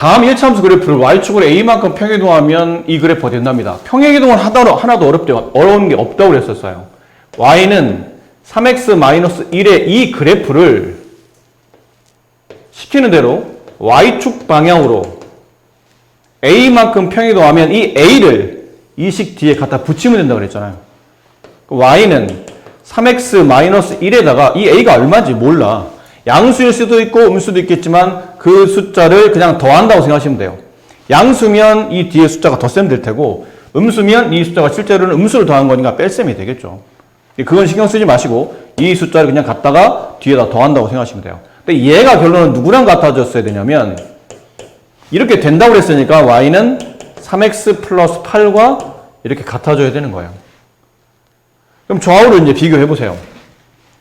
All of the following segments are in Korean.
다음 1차함수 그래프를 y축으로 a만큼 평행이동하면 이 그래프가 된답니다. 평행이동은 하나도 어려운 게 없다고 그랬었어요. y는 3x-1의 이 그래프를 시키는 대로 y축 방향으로 a만큼 평행이동하면 이 a를 이 식 뒤에 갖다 붙이면 된다고 그랬잖아요. y는 3x-1에다가 이 a가 얼마인지 몰라. 양수일 수도 있고 음수도 있겠지만 그 숫자를 그냥 더한다고 생각하시면 돼요. 양수면 이 뒤에 숫자가 덧셈 될 테고 음수면 이 숫자가 실제로는 음수를 더한 거니까 뺄셈이 되겠죠. 그건 신경 쓰지 마시고 이 숫자를 그냥 갖다가 뒤에다 더한다고 생각하시면 돼요. 근데 얘가 결론은 누구랑 같아졌어야 되냐면 이렇게 된다고 그랬으니까 y는 3x 플러스 8과 이렇게 같아져야 되는 거예요. 그럼 좌우로 이제 비교해 보세요.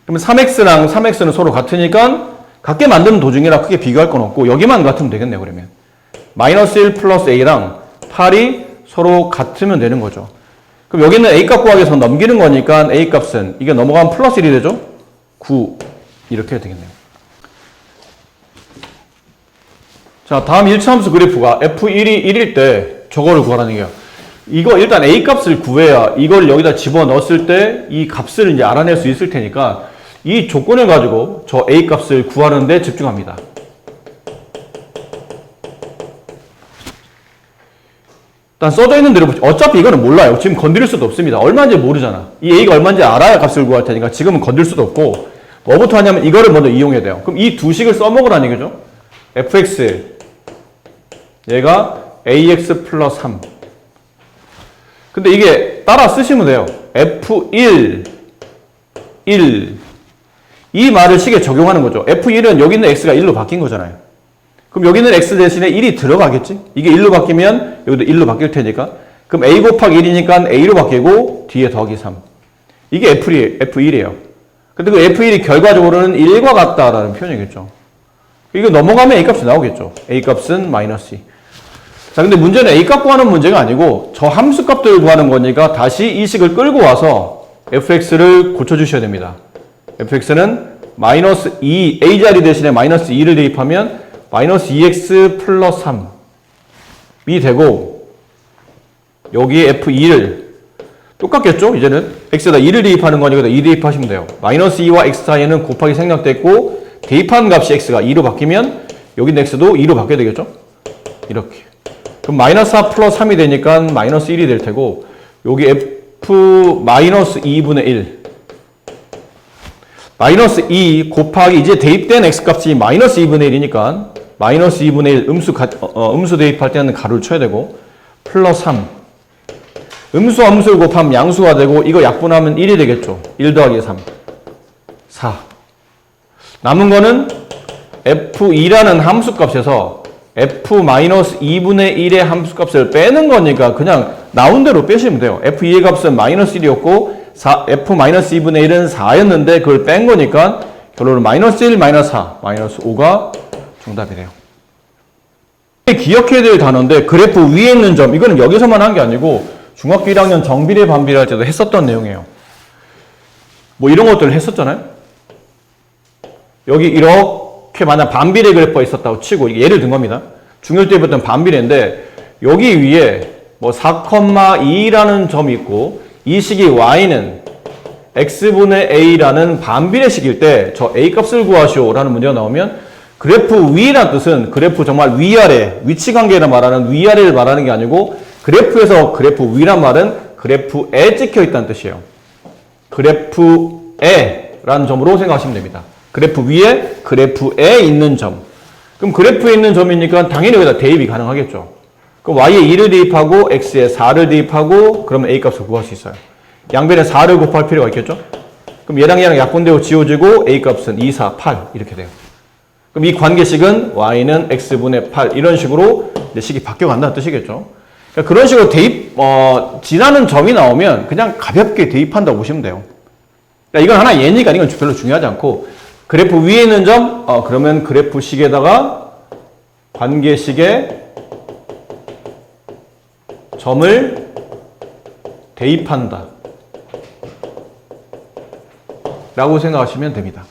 그러면 3x랑 3x는 서로 같으니까 같게 만드는 도중이라 크게 비교할 건 없고 여기만 같으면 되겠네요. 그러면 마이너스 1 플러스 a랑 8이 서로 같으면 되는 거죠. 그럼 여기는 a 값 구하기 위해서 넘기는 거니까 a 값은 이게 넘어가면 플러스 1이 되죠? 9 이렇게 해야 되겠네요. 자, 다음 1차함수 그래프가 f1이 1일 때 저거를 구하라는 얘기예요. 이거 일단 a 값을 구해야 이걸 여기다 집어넣었을 때 이 값을 이제 알아낼 수 있을 테니까 이 조건을 가지고 저 a 값을 구하는 데 집중합니다. 일단 써져 있는 대로 어차피 이거는 몰라요. 지금 건드릴 수도 없습니다. 얼마인지 모르잖아. 이 a가 얼마인지 알아야 값을 구할 테니까 지금은 건들 수도 없고 뭐부터 하냐면 이거를 먼저 이용해야 돼요. 그럼 이 두 식을 써먹으라는 얘기죠. fx 얘가 ax 플러스 3 근데 이게 따라 쓰시면 돼요. f1 1 이 말을 식에 적용하는 거죠. f1은 여기 있는 x가 1로 바뀐 거잖아요. 그럼 여기 있는 x 대신에 1이 들어가겠지? 이게 1로 바뀌면 여기도 1로 바뀔 테니까. 그럼 a 곱하기 1이니까 a로 바뀌고 뒤에 더하기 3. 이게 f1이에요. 근데 그 f1이 결과적으로는 1과 같다라는 표현이겠죠. 이거 넘어가면 a 값이 나오겠죠. a 값은 마이너스 2. 자, 근데 문제는 a 값 구하는 문제가 아니고 저 함수 값들을 구하는 거니까 다시 이 식을 끌고 와서 fx를 고쳐주셔야 됩니다. fx는 마이너스 2, a 자리 대신에 마이너스 2를 대입하면 마이너스 2x 플러스 3이 되고 여기에 f2를 똑같겠죠? 이제는 x에다 2를 대입하는 거니까 2 대입하시면 돼요. 마이너스 2와 x 사이에는 곱하기 생략됐고 대입한 값이 x가 2로 바뀌면 여기 있는 x도 2로 바뀌어야 되겠죠? 이렇게. 그럼 마이너스 4 플러스 3이 되니까 마이너스 1이 될 테고 여기 f 마이너스 2분의 1 마이너스 2 곱하기 이제 대입된 x값이 마이너스 2분의 1이니까 마이너스 2분의 1 음수 대입할 때는 가로를 쳐야 되고 플러스 3 음수와 음수를 곱하면 양수가 되고 이거 약분하면 1이 되겠죠. 1 더하기 3 4 남은 거는 f2라는 함수값에서 f-2분의 1의 함수값을 빼는 거니까 그냥 나온 대로 빼시면 돼요. f2의 값은 마이너스 1이었고 f-2분의 1은 4였는데 그걸 뺀 거니까 결론은 마이너스 1, 마이너스 4, 마이너스 5가 정답이래요. 기억해야 될 단어인데 그래프 위에 있는 점 이거는 여기서만 한 게 아니고 중학교 1학년 정비례 반비례 할 때도 했었던 내용이에요. 뭐 이런 것들을 했었잖아요. 여기 이렇게 만약 반비례 그래프가 있었다고 치고 예를 든 겁니다. 중1 때 배웠던 반비례인데 여기 위에 뭐 4,2라는 점이 있고 이 식이 y는 x분의 a라는 반비례식일 때 저 a 값을 구하시오 라는 문제가 나오면 그래프 위라는 뜻은 그래프 정말 위아래 위치관계를 말하는 위아래를 말하는 게 아니고 그래프에서 그래프 위란 말은 그래프에 찍혀 있다는 뜻이에요. 그래프에 라는 점으로 생각하시면 됩니다. 그래프 위에 그래프에 있는 점. 그럼 그래프에 있는 점이니까 당연히 여기다 대입이 가능하겠죠. 그럼 y에 2를 대입하고 x에 4를 대입하고 그러면 a 값을 구할 수 있어요. 양변에 4를 곱할 필요가 있겠죠. 그럼 얘랑 얘랑 약분되고 지워지고 a 값은 2, 4, 8 이렇게 돼요. 그럼 이 관계식은 y는 x분의 8 이런 식으로 이제 식이 바뀌어간다는 뜻이겠죠. 그러니까 그런 식으로 대입 지나는 점이 나오면 그냥 가볍게 대입한다고 보시면 돼요. 그러니까 이건 하나 예니까 이건 별로 중요하지 않고 그래프 위에 있는 점 그러면 그래프식에다가 관계식에 점을 대입한다 라고 생각하시면 됩니다.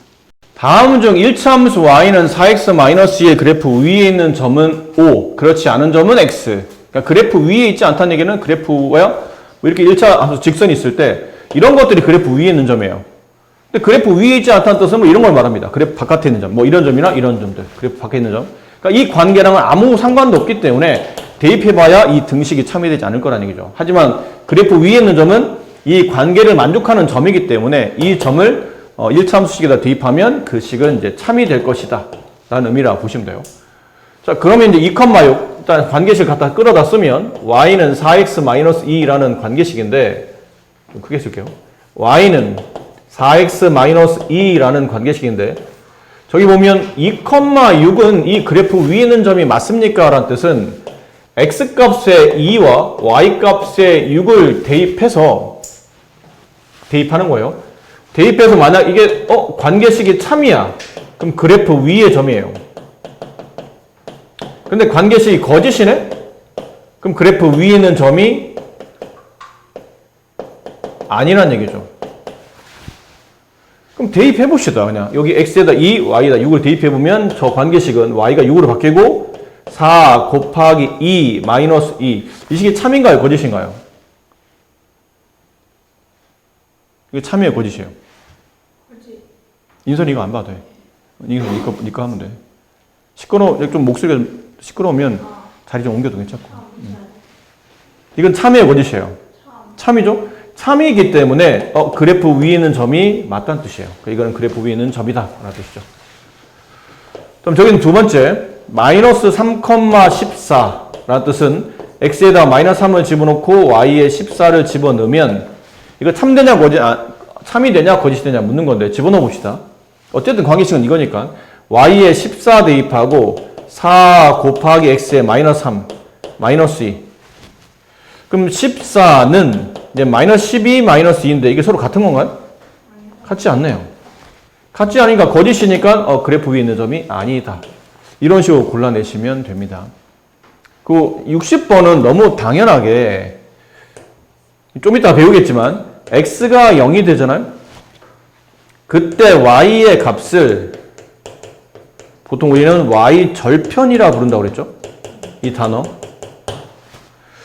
다음 중 1차 함수 y는 4x-2의 그래프 위에 있는 점은 O, 그렇지 않은 점은 x. 그러니까 그래프 위에 있지 않다는 얘기는 그래프와 뭐 이렇게 1차 함수 직선이 있을 때 이런 것들이 그래프 위에 있는 점이에요. 근데 그래프 위에 있지 않다는 뜻은 뭐 이런 걸 말합니다. 그래프 바깥에 있는 점, 뭐 이런 점이나 이런 점들, 그래프 밖에 있는 점. 그러니까 이 관계랑은 아무 상관도 없기 때문에 대입해봐야 이 등식이 참여되지 않을 거라는 얘기죠. 하지만 그래프 위에 있는 점은 이 관계를 만족하는 점이기 때문에 이 점을 1차 함수식에다 대입하면 그 식은 이제 참이될 것이다 라는 의미라 보시면 돼요. 자, 그러면 이제 2,6 일단 관계식 갖다 끌어다 쓰면 y는 4x-2라는 관계식인데 좀 크게 쓸게요. y는 4x-2라는 관계식인데 저기 보면 2,6은 이 그래프 위에 있는 점이 맞습니까? 라는 뜻은 x값의 2와 y값의 6을 대입하는 거예요. 대입해서 만약 이게 관계식이 참이야. 그럼 그래프 위의 점이에요. 근데 관계식이 거짓이네? 그럼 그래프 위에 있는 점이 아니란 얘기죠. 그럼 대입해 봅시다. 그냥 여기 x에다 2, y에다 6을 대입해 보면 저 관계식은 y가 6으로 바뀌고 4 곱하기 2 마이너스 2. 이 식이 참인가요? 거짓인가요? 이게 참이에요? 거짓이에요? 거짓. 인선이 이거 안 봐도 돼. 인선 니꺼 하면 돼. 좀 목소리가 시끄러우면 자리 좀 옮겨도 괜찮고. 이건 참이에요? 거짓이에요? 참이죠? 참이기 때문에 그래프 위에 있는 점이 맞다는 뜻이에요. 이거는 그래프 위에 있는 점이다 라는 뜻이죠. 그럼 저기는 두 번째 마이너스 3,14 라는 뜻은 x에다 마이너스 3을 집어넣고 y에 14를 집어넣으면 이거 참되냐 참이 되냐 거짓이 되냐 묻는 건데 집어넣어 봅시다. 어쨌든 관계식은 이거니까 y에 14 대입하고 4 곱하기 x에 마이너스 3 마이너스 2. 그럼 14는 이제 마이너스 12 마이너스 2인데 이게 서로 같은 건가요? 같지 않네요. 같지 않으니까 거짓이니까 그래프 위에 있는 점이 아니다. 이런 식으로 골라내시면 됩니다. 그 60번은 너무 당연하게 좀 이따 배우겠지만 x가 0이 되잖아요. 그때 y의 값을 보통 우리는 y 절편이라 부른다고 그랬죠. 이 단어.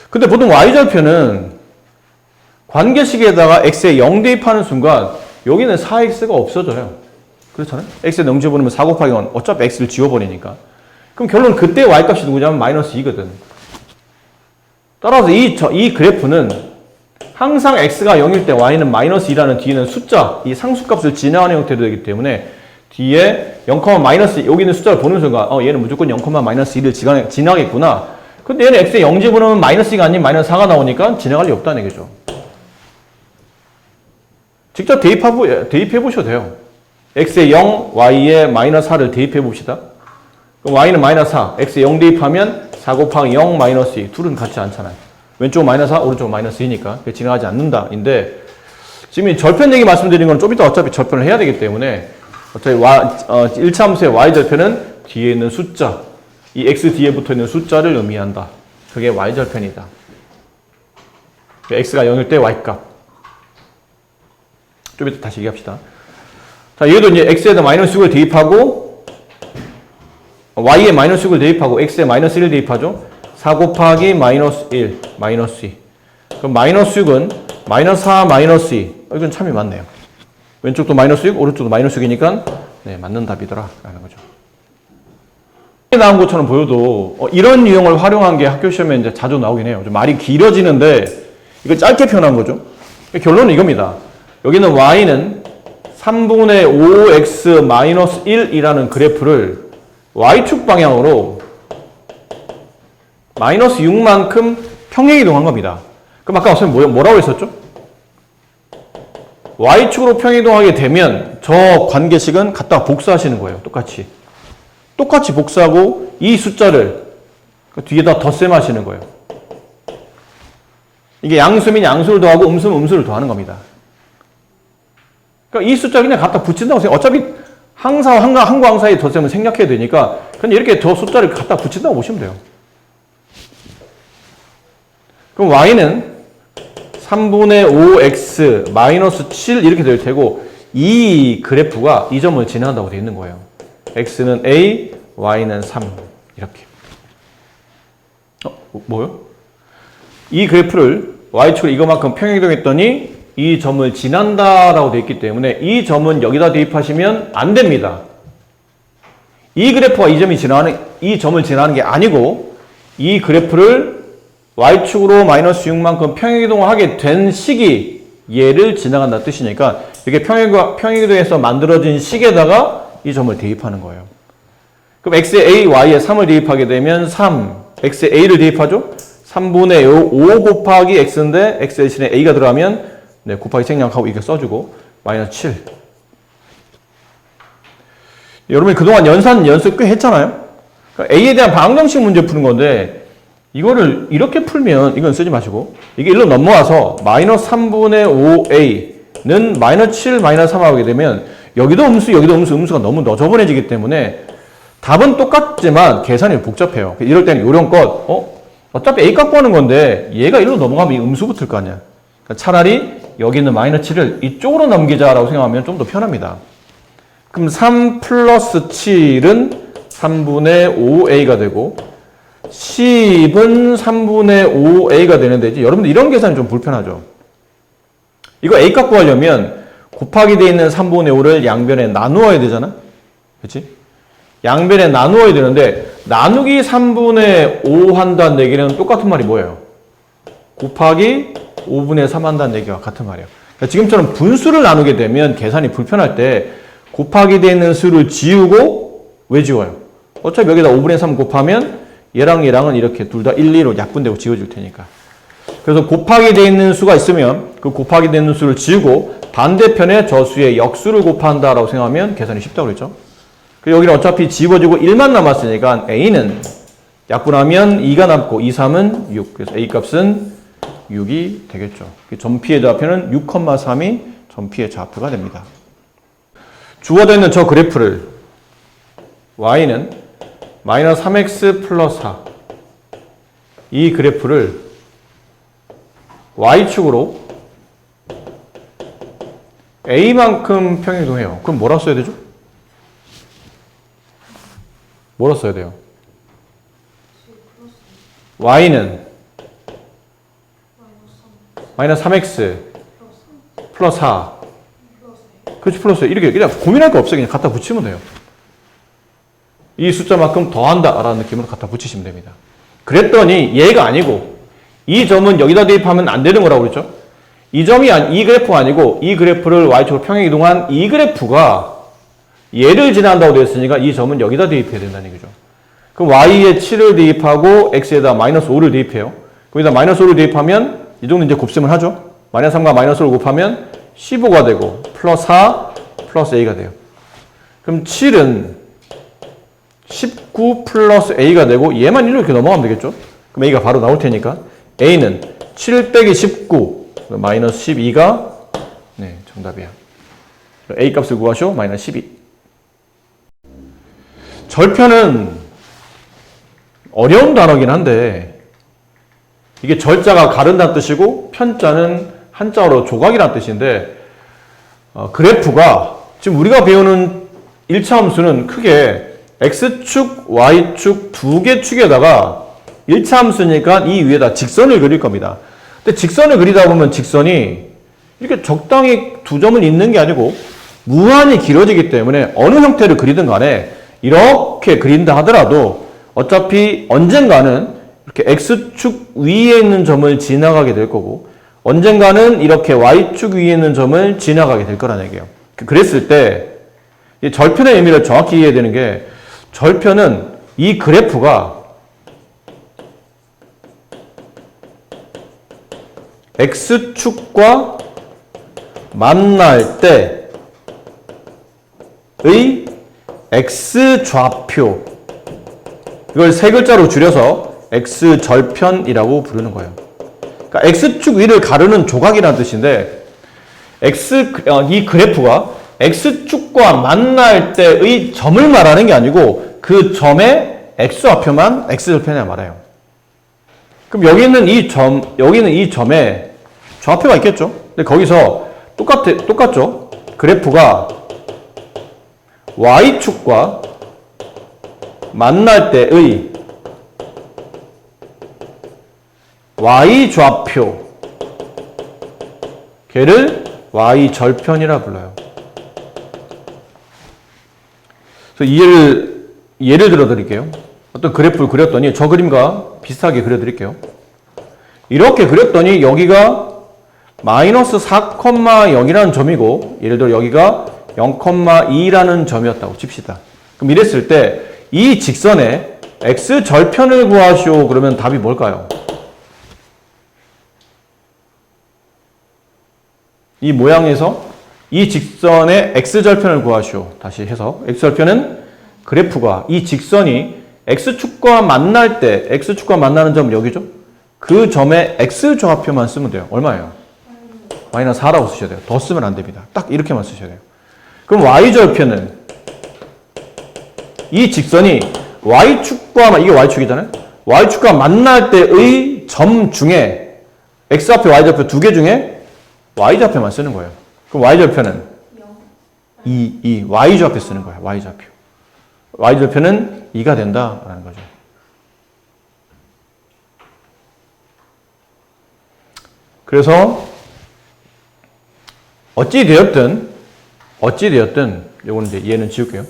근데 보통 y 절편은 관계식에다가 x에 0 대입하는 순간 여기는 4x가 없어져요. 그렇잖아요. x에 0 집어넣으면 4 곱하기 1 어차피 x를 지워버리니까. 그럼 결론 그때 y값이 누구냐면 마이너스 2거든. 따라서 이 그래프는 항상 x가 0일 때 y는 마이너스 2라는 뒤에는 숫자, 이 상수값을 지나가는 형태로 되기 때문에 뒤에 0, 마이너스 여기 있는 숫자를 보는 순간 얘는 무조건 0, 마이너스 2를 지나가겠구나. 근데 얘는 x에 0 집어넣으면 마이너스 2가 아닌 마이너스 4가 나오니까 지나갈 리 없다는 얘기죠. 직접 대입해 보셔도 돼요. x에 0, y에 마이너스 4를 대입해 봅시다. 그럼 y는 마이너스 4, x에 0 대입하면 4 곱하기 0 마이너스 2. 둘은 같지 않잖아요. 왼쪽은 마이너스 4, 오른쪽은 마이너스 2니까 지나가지 않는다. 인데 지금 이 절편 얘기 말씀드린 건 좀 이따 어차피 절편을 해야 되기 때문에 어차피 1차 함수의 y절편은 뒤에 있는 숫자, 이 x 뒤에 붙어 있는 숫자를 의미한다. 그게 y절편이다. x가 0일 때 y값. 좀 이따 다시 얘기합시다. 자, 얘도 이제 x에다 마이너스 6을 대입하고 y에 마이너스 6을 대입하고 x에 마이너스 1을 대입하죠. 4 곱하기 마이너스 1, 마이너스 2. 그럼 마이너스 6은 마이너스 4, 마이너스 2. 이건 참이 맞네요. 왼쪽도 마이너스 6, 오른쪽도 마이너스 6이니까 네, 맞는 답이더라 라는 거죠. 나온 것처럼 보여도 이런 유형을 활용한 게 학교 시험에 이제 자주 나오긴 해요. 좀 말이 길어지는데 이거 짧게 표현한 거죠. 결론은 이겁니다. 여기는 y는 3분의 5x 마이너스 1이라는 그래프를 y축 방향으로 마이너스 6만큼 평행이동한 겁니다. 그럼 아까 선생님 뭐라고 했었죠? y축으로 평행이동하게 되면 저 관계식은 갖다 복사하시는 거예요. 똑같이 복사하고 이 숫자를 뒤에다 덧셈 하시는 거예요. 이게 양수면 양수를 더하고 음수면 음수를 더하는 겁니다. 그러니까 이 숫자 그냥 갖다 붙인다고 생각. 어차피 항상 한과 항 사이 덧셈은 생략해야 되니까 그냥 이렇게 더 숫자를 갖다 붙인다고 보시면 돼요. 그럼 y는 3분의 5x 마이너스 7 이렇게 될 테고 이 그래프가 이 점을 지나간다고 되어 있는 거예요. x는 a, y는 3 이렇게. 뭐요? 이 그래프를 y축으로 이거만큼 평행이동했더니 이 점을 지난다라고 되어 있기 때문에 이 점은 여기다 대입하시면 안 됩니다. 이 그래프가 이 점을 지나가는 게 아니고 이 그래프를 y축으로 마이너스 6만큼 평행이동하게 된 식이 얘를 지나간다 뜻이니까 이렇게 평행이동해서 만들어진 식에다가 이 점을 대입하는 거예요. 그럼 x에 a, y에 3을 대입하게 되면 3, x에 a를 대입하죠? 3분의 5 곱하기 x인데 x 대신에 a가 들어가면 네, 곱하기 생략하고 이렇게 써주고 마이너스 7. 여러분이 그동안 연습 꽤 했잖아요? 그러니까 A에 대한 방정식 문제 푸는 건데 이거를 이렇게 풀면 이건 쓰지 마시고 이게 1로 넘어와서 마이너스 3분의 5A는 마이너스 7, 마이너스 3 하게 되면 여기도 음수, 여기도 음수, 음수가 너무 너저분해지기 때문에 답은 똑같지만 계산이 복잡해요. 이럴 때는 요령껏 어차피 A 값 구하는 건데 얘가 1로 넘어가면 이 음수 붙을 거 아니야. 그러니까 차라리 여기 있는 마이너스 7을 이쪽으로 넘기자라고 생각하면 좀 더 편합니다. 그럼 3 플러스 7은 3분의 5a가 되고 10은 3분의 5a가 되는데 이제 여러분들 이런 계산이 좀 불편하죠. 이거 a 값 구하려면 곱하기 되어 있는 3분의 5를 양변에 나누어야 되잖아. 그렇지? 양변에 나누어야 되는데 나누기 3분의 5 한다는 얘기는 똑같은 말이 뭐예요? 곱하기 5분의 3 한다는 얘기와 같은 말이에요. 그러니까 지금처럼 분수를 나누게 되면 계산이 불편할 때 곱하기 되어 있는 수를 지우고 왜 지워요? 어차피 여기다 5분의 3 곱하면 얘랑 얘랑은 이렇게 둘 다 1, 2로 약분되고 지워질 테니까. 그래서 곱하기 되어 있는 수가 있으면 그 곱하기 되어 있는 수를 지우고 반대편에 저 수의 역수를 곱한다라고 생각하면 계산이 쉽다고 그랬죠. 그리고 여기는 어차피 지워지고 1만 남았으니까 a는 약분하면 2가 남고 2, 3은 6. 그래서 a 값은 6이 되겠죠. 점피의 좌표는 6,3이 점피의 좌표가 됩니다. 주어져 있는 저 그래프를 y는 마이너스 3x 플러스 4 이 그래프를 y축으로 a만큼 평행이동해요. 그럼 뭐라 써야 되죠? 뭐라 써야 돼요? y는 마이너스 3x 플러스 4 그렇지 플러스 이렇게 그냥 고민할 거 없어요. 그냥 갖다 붙이면 돼요. 이 숫자만큼 더한다 라는 느낌으로 갖다 붙이시면 됩니다. 그랬더니 얘가 아니고 이 점은 여기다 대입하면 안 되는 거라고 그랬죠. 이 그래프가 아니고 이 그래프를 y축으로 평행 이동한 이 그래프가 얘를 지나간다고 되어 있으니까 이 점은 여기다 대입해야 된다는 얘기죠. 그럼 y에 7을 대입하고 x에다 마이너스 5를 대입해요. 거기다 마이너스 5를 대입하면 이 정도 이제 곱셈을 하죠. 마이너스 3과 마이너스 5를 곱하면 15가 되고 플러스 4 플러스 a가 돼요. 그럼 7은 19 플러스 a가 되고 얘만 1로 이렇게 넘어가면 되겠죠. 그럼 a가 바로 나올 테니까 a는 7 빼기 19 마이너스 12가 네 정답이야. a 값을 구하시오. 마이너스 12. 절편은 어려운 단어긴 한데 이게 절자가 가른다는 뜻이고 편자는 한자어로 조각이라는 뜻인데 그래프가 지금 우리가 배우는 1차 함수는 크게 x축, y축 두 개 축에다가 1차 함수니까 이 위에다 직선을 그릴 겁니다. 근데 직선을 그리다 보면 직선이 이렇게 적당히 두 점을 잇는 게 아니고 무한히 길어지기 때문에 어느 형태를 그리든 간에 이렇게 그린다 하더라도 어차피 언젠가는 이렇게 x축 위에 있는 점을 지나가게 될 거고 언젠가는 이렇게 y축 위에 있는 점을 지나가게 될 거라는 얘기예요. 그랬을 때 이 절편의 의미를 정확히 이해해야 되는 게 절편은 이 그래프가 x축과 만날 때의 x좌표 이걸 세 글자로 줄여서 x절편이라고 부르는 거예요. 그러니까 x축 위를 가르는 조각이라는 뜻인데 이 그래프가 x축과 만날 때의 점을 말하는 게 아니고 그 점의 x좌표만 x절편이라 말해요. 그럼 여기 있는 이 점에 좌표가 있겠죠? 근데 거기서 똑같죠? 그래프가 y축과 만날 때의 y좌표, 걔를 y절편이라 불러요. 그래서 예를 들어 드릴게요. 어떤 그래프를 그렸더니 저 그림과 비슷하게 그려드릴게요. 이렇게 그렸더니 여기가 마이너스 4,0이라는 점이고, 예를 들어 여기가 0,2라는 점이었다고 칩시다. 그럼 이랬을 때 이 직선의 x절편을 구하시오. 그러면 답이 뭘까요? 이 모양에서 이 직선의 x절편을 구하시오. 다시 해서 x절편은 그래프가 이 직선이 x축과 만날 때, x축과 만나는 점 여기죠? 그 점의 x좌표만 쓰면 돼요. 얼마예요? 마이너스 4라고 쓰셔야 돼요. 더 쓰면 안 됩니다. 딱 이렇게만 쓰셔야 돼요. 그럼 y절편은 이 직선이 y축과, 이게 y축이잖아요? y축과 만날 때의 점 중에 x좌표, y좌표 두 개 중에 y좌표만 쓰는 거예요. 그럼 y절편은 2, y좌표 쓰는 거예요. y좌표. y절편은 2가 된다라는 거죠. 그래서 어찌 되었든 요거는 이제 얘는 지울게요.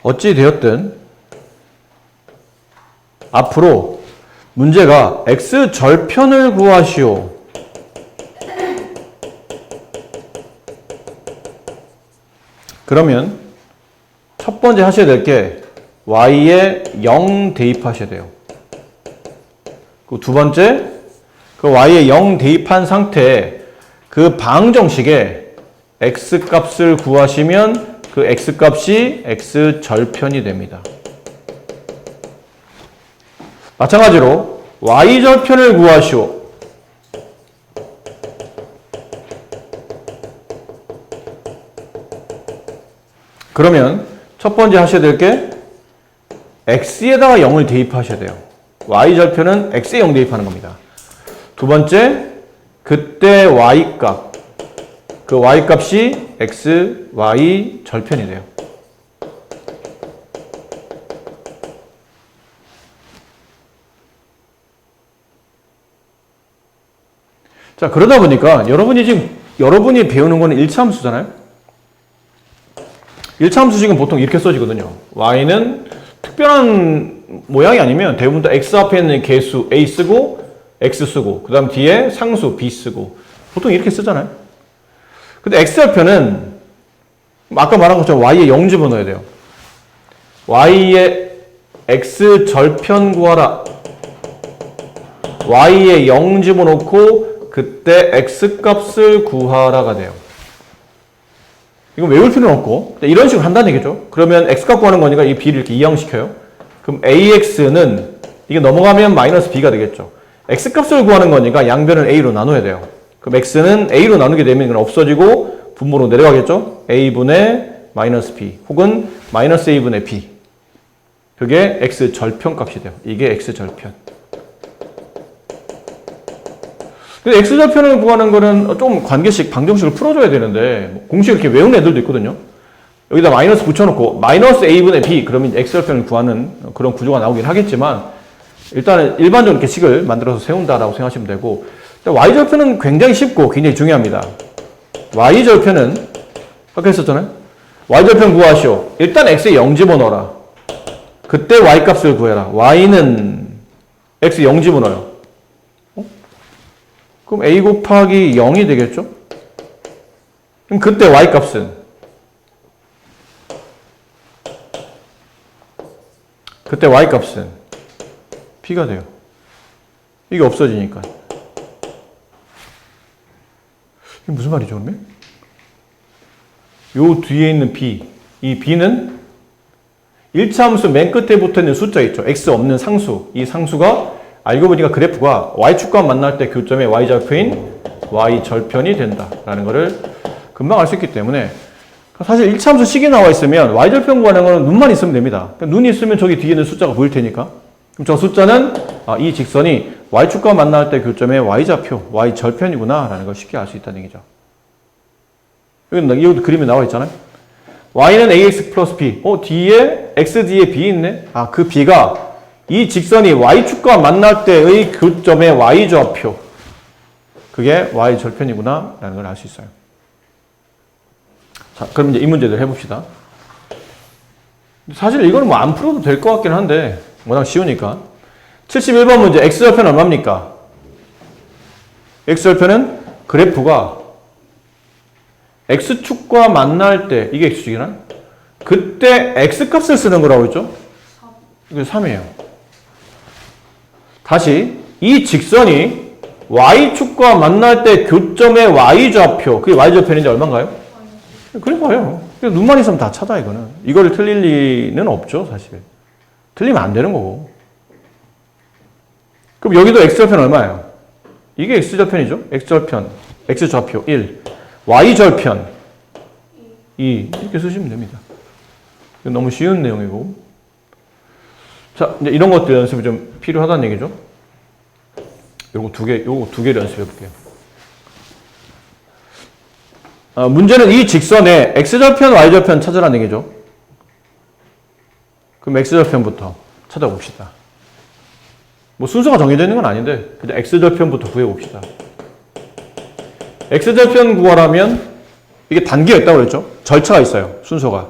어찌 되었든 앞으로 문제가 x절편을 구하시오. 그러면 첫 번째 하셔야 될 게 y에 0 대입하셔야 돼요. 그 두 번째, 그 y에 0 대입한 상태에 그 방정식에 x값을 구하시면 그 x값이 x절편이 됩니다. 마찬가지로 y절편을 구하시오. 그러면 첫 번째 하셔야 될 게 x에다가 0을 대입하셔야 돼요. y절편은 x에 0 대입하는 겁니다. 두 번째, 그때 y값, 그 y값이 x, y 절편이 돼요. 자, 그러다 보니까 여러분이 배우는 거는 1차 함수잖아요? 1차 함수식은 보통 이렇게 써지거든요. y는 특별한 모양이 아니면 대부분 다 x 앞에 있는 개수 a 쓰고 x 쓰고 그 다음 뒤에 상수 b 쓰고 보통 이렇게 쓰잖아요. 근데 x절편은 아까 말한 것처럼 y에 0 집어넣어야 돼요. y에 x절편 구하라. y에 0 집어넣고 그때 x값을 구하라가 돼요. 이건 외울 필요는 없고 이런 식으로 한다는 얘기죠. 그러면 x값 구하는 거니까 이 b를 이렇게 이항시켜요. 그럼 ax는 이게 넘어가면 마이너스 b가 되겠죠. x값을 구하는 거니까 양변을 a로 나눠야 돼요. 그럼 x는 a로 나누게 되면 이건 없어지고 분모로 내려가겠죠. a분의 마이너스 b 혹은 마이너스 a분의 b. 그게 x절편 값이 돼요. 이게 x절편. 근데 x절편을 구하는 거는 좀 관계식, 방정식을 풀어줘야 되는데 공식 이렇게 외우는 애들도 있거든요. 여기다 마이너스 붙여놓고 마이너스 a분의 b 그러면 x절편을 구하는 그런 구조가 나오긴 하겠지만 일단은 일반적으로 이렇게 식을 만들어서 세운다라고 생각하시면 되고 y절편은 굉장히 쉽고 굉장히 중요합니다. y절편은 아까 했었잖아요. y절편 구하시오. 일단 x에 0 집어넣어라. 그때 y값을 구해라. y는 x에 0 집어넣어요. 그럼 a 곱하기 0이 되겠죠? 그럼 그때 y값은 b가 돼요. 이게 없어지니까. 이게 무슨 말이죠, 그러면? 요 뒤에 있는 b, 이 b는 1차 함수 맨 끝에 붙어있는 숫자 있죠. x 없는 상수. 이 상수가 알고 보니까 그래프가 y축과 만날 때 교점의 y좌표인 y절편이 된다라는 거를 금방 알 수 있기 때문에 사실 1차 함수 식이 나와 있으면 y절편 구하는 거는 눈만 있으면 됩니다. 눈이 있으면 저기 뒤에 있는 숫자가 보일 테니까. 그럼 저 숫자는 이 직선이 y축과 만날 때 교점의 y좌표, y절편이구나 라는 걸 쉽게 알 수 있다는 얘기죠. 여기도 그림이 나와 있잖아요. y는 ax 플러스 b. 뒤에 x 뒤에 b 있네. 그 b가 이 직선이 y축과 만날 때의 교점의 y좌표. 그게 y절편이구나 라는 걸 알 수 있어요. 자, 그럼 이제 이 문제들 해봅시다. 사실 이거는 뭐 안 풀어도 될 것 같긴 한데 워낙 쉬우니까. 71번 문제 x절편 얼마입니까? x절편은 그래프가 x축과 만날 때 이게 x축이나? 그때 x값을 쓰는 거라고 했죠? 이게 3이에요. 다시 이 직선이 y축과 만날 때 교점의 y좌표, 그게 y절편인지 얼마인가요? 그러니까요. 눈만 있으면 다 찾아 이거는. 이거를 틀릴 리는 없죠 사실. 틀리면 안 되는 거고. 그럼 여기도 x절편 얼마예요? 이게 x절편이죠. x절편, x좌표 1, y절편 2 이렇게 쓰시면 됩니다. 이건 너무 쉬운 내용이고. 자, 이제 이런 것들 연습이 좀 필요하다는 얘기죠. 요거 두 개를 연습해 볼게요. 문제는 이 직선의 x절편, y절편 찾으라는 얘기죠. 그럼 x절편부터 찾아봅시다. 뭐 순서가 정해져 있는 건 아닌데 그냥 x절편부터 구해봅시다. x절편 구하라면 이게 단계가 있다고 그랬죠? 절차가 있어요. 순서가.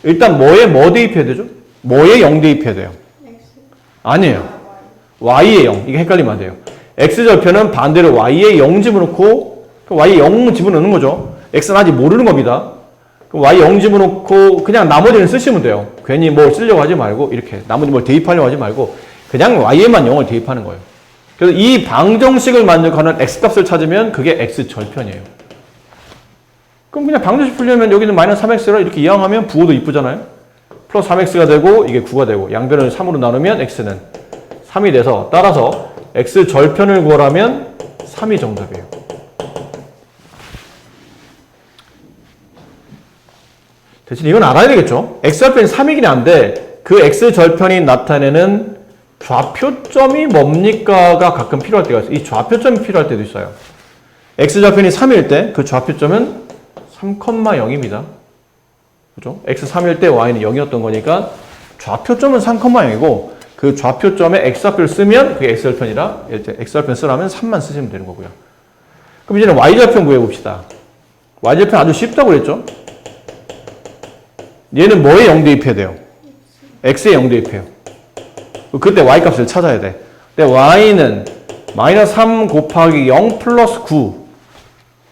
일단 뭐에 뭐 대입해야 되죠? 뭐에 0 대입해야 돼요? 아니에요. y에 0. 이게 헷갈리면 안 돼요. x절편은 반대로 y에 0 집어넣고 y에 0 집어넣는 거죠. x는 아직 모르는 겁니다. 그럼 y 0 집어넣고 그냥 나머지는 쓰시면 돼요. 괜히 뭘 쓰려고 하지 말고 이렇게 나머지 뭘 대입하려고 하지 말고 그냥 y에만 0을 대입하는 거예요. 그래서 이 방정식을 만족하는 x값을 찾으면 그게 x절편이에요. 그럼 그냥 방정식 풀려면 여기는 마이너스 3x라 이렇게 이항하면 부호도 이쁘잖아요. 플러스 3x가 되고 이게 9가 되고 양변을 3으로 나누면 x는 3이 돼서 따라서 x절편을 구하라면 3이 정답이에요. 대신 이건 알아야 되겠죠. x절편이 3이긴 한데 그 x절편이 나타내는 좌표점이 뭡니까가 가끔 필요할 때가 있어요. 이 좌표점이 필요할 때도 있어요. x절편이 3일 때 그 좌표점은 3,0입니다. 그죠? x 3일 때 y는 0이었던 거니까 좌표점은 3,0이고 그 좌표점에 x좌표를 쓰면 그게 x절편이라 x절편 쓰라면 3만 쓰시면 되는 거고요. 그럼 이제는 y절편 구해봅시다. y절편 아주 쉽다고 그랬죠? 얘는 뭐에 0 대입해야 돼요? x에 0 대입해요. 그때 y값을 찾아야 돼. 근데 y는 마이너스 3 곱하기 0 플러스 9.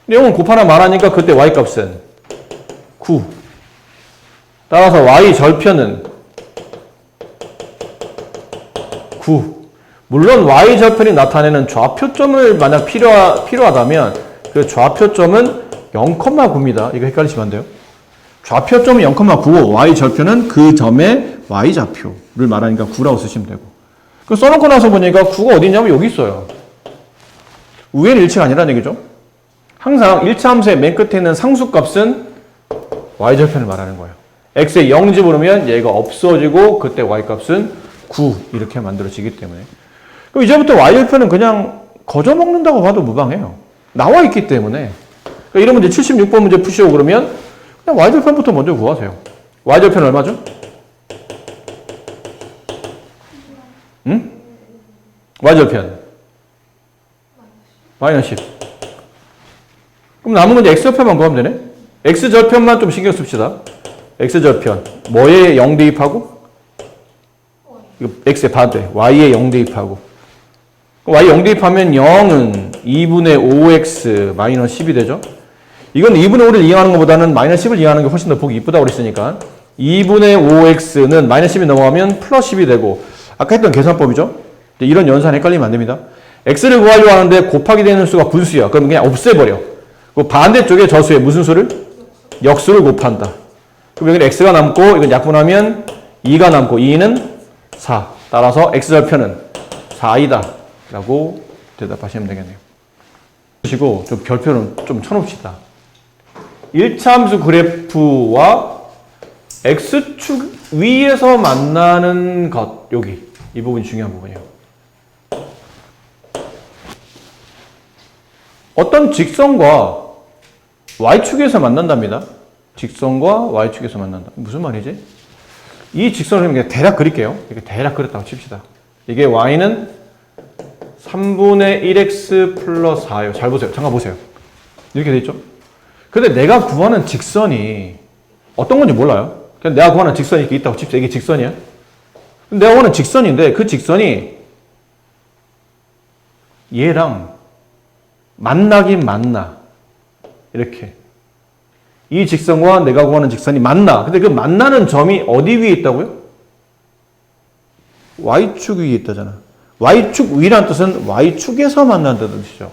0은 곱하나 말하니까 그때 y값은 9. 따라서 y절편은 9. 물론 y절편이 나타내는 좌표점을 만약 필요하다면 그 좌표점은 0,9입니다. 이거 헷갈리시면 안 돼요. 좌표점은 0,9고 y절편은 그 점의 y좌표를 말하니까 9라고 쓰시면 되고. 그 써놓고 나서 보니까 9가 어디 있냐면 여기 있어요. 위에는 일치가 아니라는 얘기죠. 항상 1차 함수의 맨 끝에 있는 상수값은 y절편을 말하는 거예요. x에 0 집어넣으면 얘가 없어지고 그때 y값은 9 이렇게 만들어지기 때문에. 그럼 이제부터 y절편은 그냥 거저먹는다고 봐도 무방해요. 나와 있기 때문에. 그러니까 이런 문제 76번 문제 푸시고 그러면 그냥 y절편부터 먼저 구하세요. y절편 얼마죠? 응? y절편 마이너스 10. 그럼 남은 건 이제 x절편만 구하면 되네. x절편만 좀 신경 씁시다. x절편 뭐에 0 대입하고? 이거 x의 반대 y에 0 대입하고. y 0 대입하면 0은 2분의 5x 마이너스 10이 되죠. 이건 2분의 5를 이용하는 것보다는 마이너스 10을 이용하는 게 훨씬 더 보기 이쁘다고 그랬으니까 2분의 5x는 마이너스 10이 넘어가면 플러스 10이 되고 아까 했던 계산법이죠. 이런 연산 헷갈리면 안 됩니다. x를 구하려고 하는데 곱하기 되는 수가 분수야. 그럼 그냥 없애버려. 그 반대쪽에 저수에 무슨 수를? 역수를 곱한다. 그럼 여기는 x가 남고 이건 약분하면 2가 남고 2는 4. 따라서 x절편은 4이다 라고 대답하시면 되겠네요. 보시고 좀 별표는 좀 쳐놓읍시다. 1차 함수 그래프와 x축 위에서 만나는 것 여기 이 부분이 중요한 부분이에요. 어떤 직선과 y축에서 만난답니다. 직선과 y축에서 만난다. 무슨 말이지? 이 직선을 그냥 대략 그릴게요. 이렇게 대략 그렸다고 칩시다. 이게 y는 3분의 1x 플러스 4예요. 잘 보세요. 잠깐 보세요. 이렇게 돼 있죠? 근데 내가 구하는 직선이 어떤 건지 몰라요. 그냥 내가 구하는 직선이 이렇게 있다고 칩시다. 이게 직선이야. 내가 구하는 직선인데 그 직선이 얘랑 만나긴 만나. 이렇게. 이 직선과 내가 구하는 직선이 만나. 근데 그 만나는 점이 어디 위에 있다고요? y축 위에 있다잖아. y축 위란 뜻은 y축에서 만난다는 뜻이죠.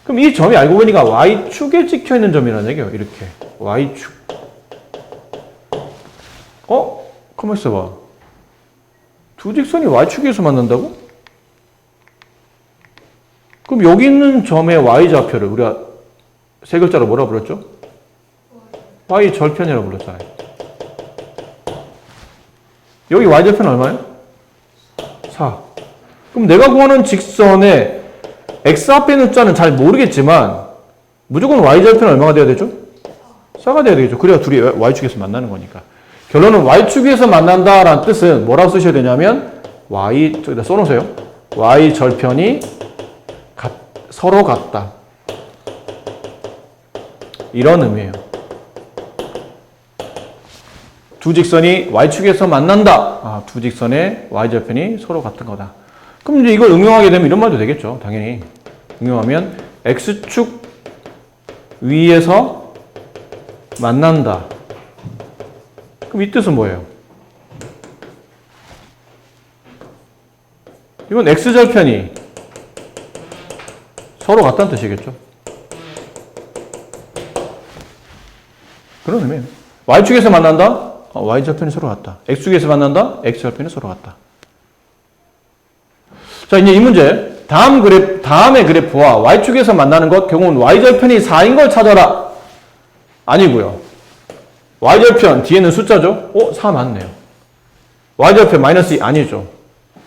그럼 이 점이 알고 보니까 y축에 찍혀 있는 점이라는 얘기예요. 이렇게. y축. 가만 있어봐. 두 직선이 y축에서 만난다고? 그럼 여기 있는 점의 y좌표를 우리가 세 글자로 뭐라 불렀죠? y절편이라고 불렀잖아요. 여기 y절편 얼마예요? 4. 그럼 내가 구하는 직선에 x 앞에 있는 자는 잘 모르겠지만 무조건 y절편 얼마가 돼야 되죠? 4가 돼야 되겠죠. 그래야 둘이 y축에서 만나는 거니까. 결론은 y축에서 만난다라는 뜻은 뭐라고 쓰셔야 되냐면 저기다 써놓으세요. y절편이 서로 같다. 이런 의미예요. 두 직선이 y축에서 만난다. 두 직선의 y절편이 서로 같은 거다. 그럼 이제 이걸 응용하게 되면 이런 말도 되겠죠. 당연히. 응용하면 x축 위에서 만난다. 그럼 이 뜻은 뭐예요? 이건 x절편이 서로 같다는 뜻이겠죠. 그런 의미예요. y축에서 만난다? y절편이 서로 같다. x축에서 만난다? x절편이 서로 같다. 자, 이제 이 문제. 다음의 그래프와 y축에서 만나는 것, 경우는 y절편이 4인 걸 찾아라. 아니고요. y절편, 뒤에는 숫자죠? 4 맞네요. y절편 마이너스 2 아니죠.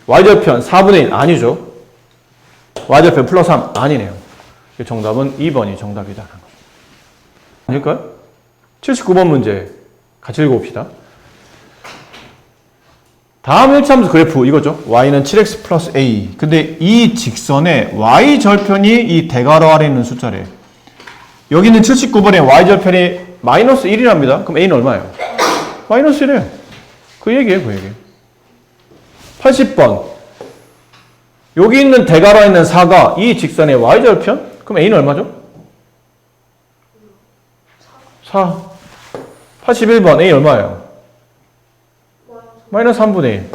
y절편 4분의 1 아니죠. y절편 플러스 3 아니네요. 정답은 2번이 정답이다. 아닐까요? 79번 문제 같이 읽어봅시다. 다음 일치함수 그래프 이거죠. y는 7x 플러스 a. 근데 이 직선의 y절편이 이 대괄호 아래 있는 숫자래요. 여기는 79번에 y절편이 마이너스 1이랍니다. 그럼 a는 얼마예요? 마이너스 1이에요. 그 얘기예요. 그 얘기. 80번. 여기 있는 대괄호에 있는 4가 이 직선의 y절편? 그럼 a는 얼마죠? 4. 81번 a 얼마예요? 마이너스 3분의 1.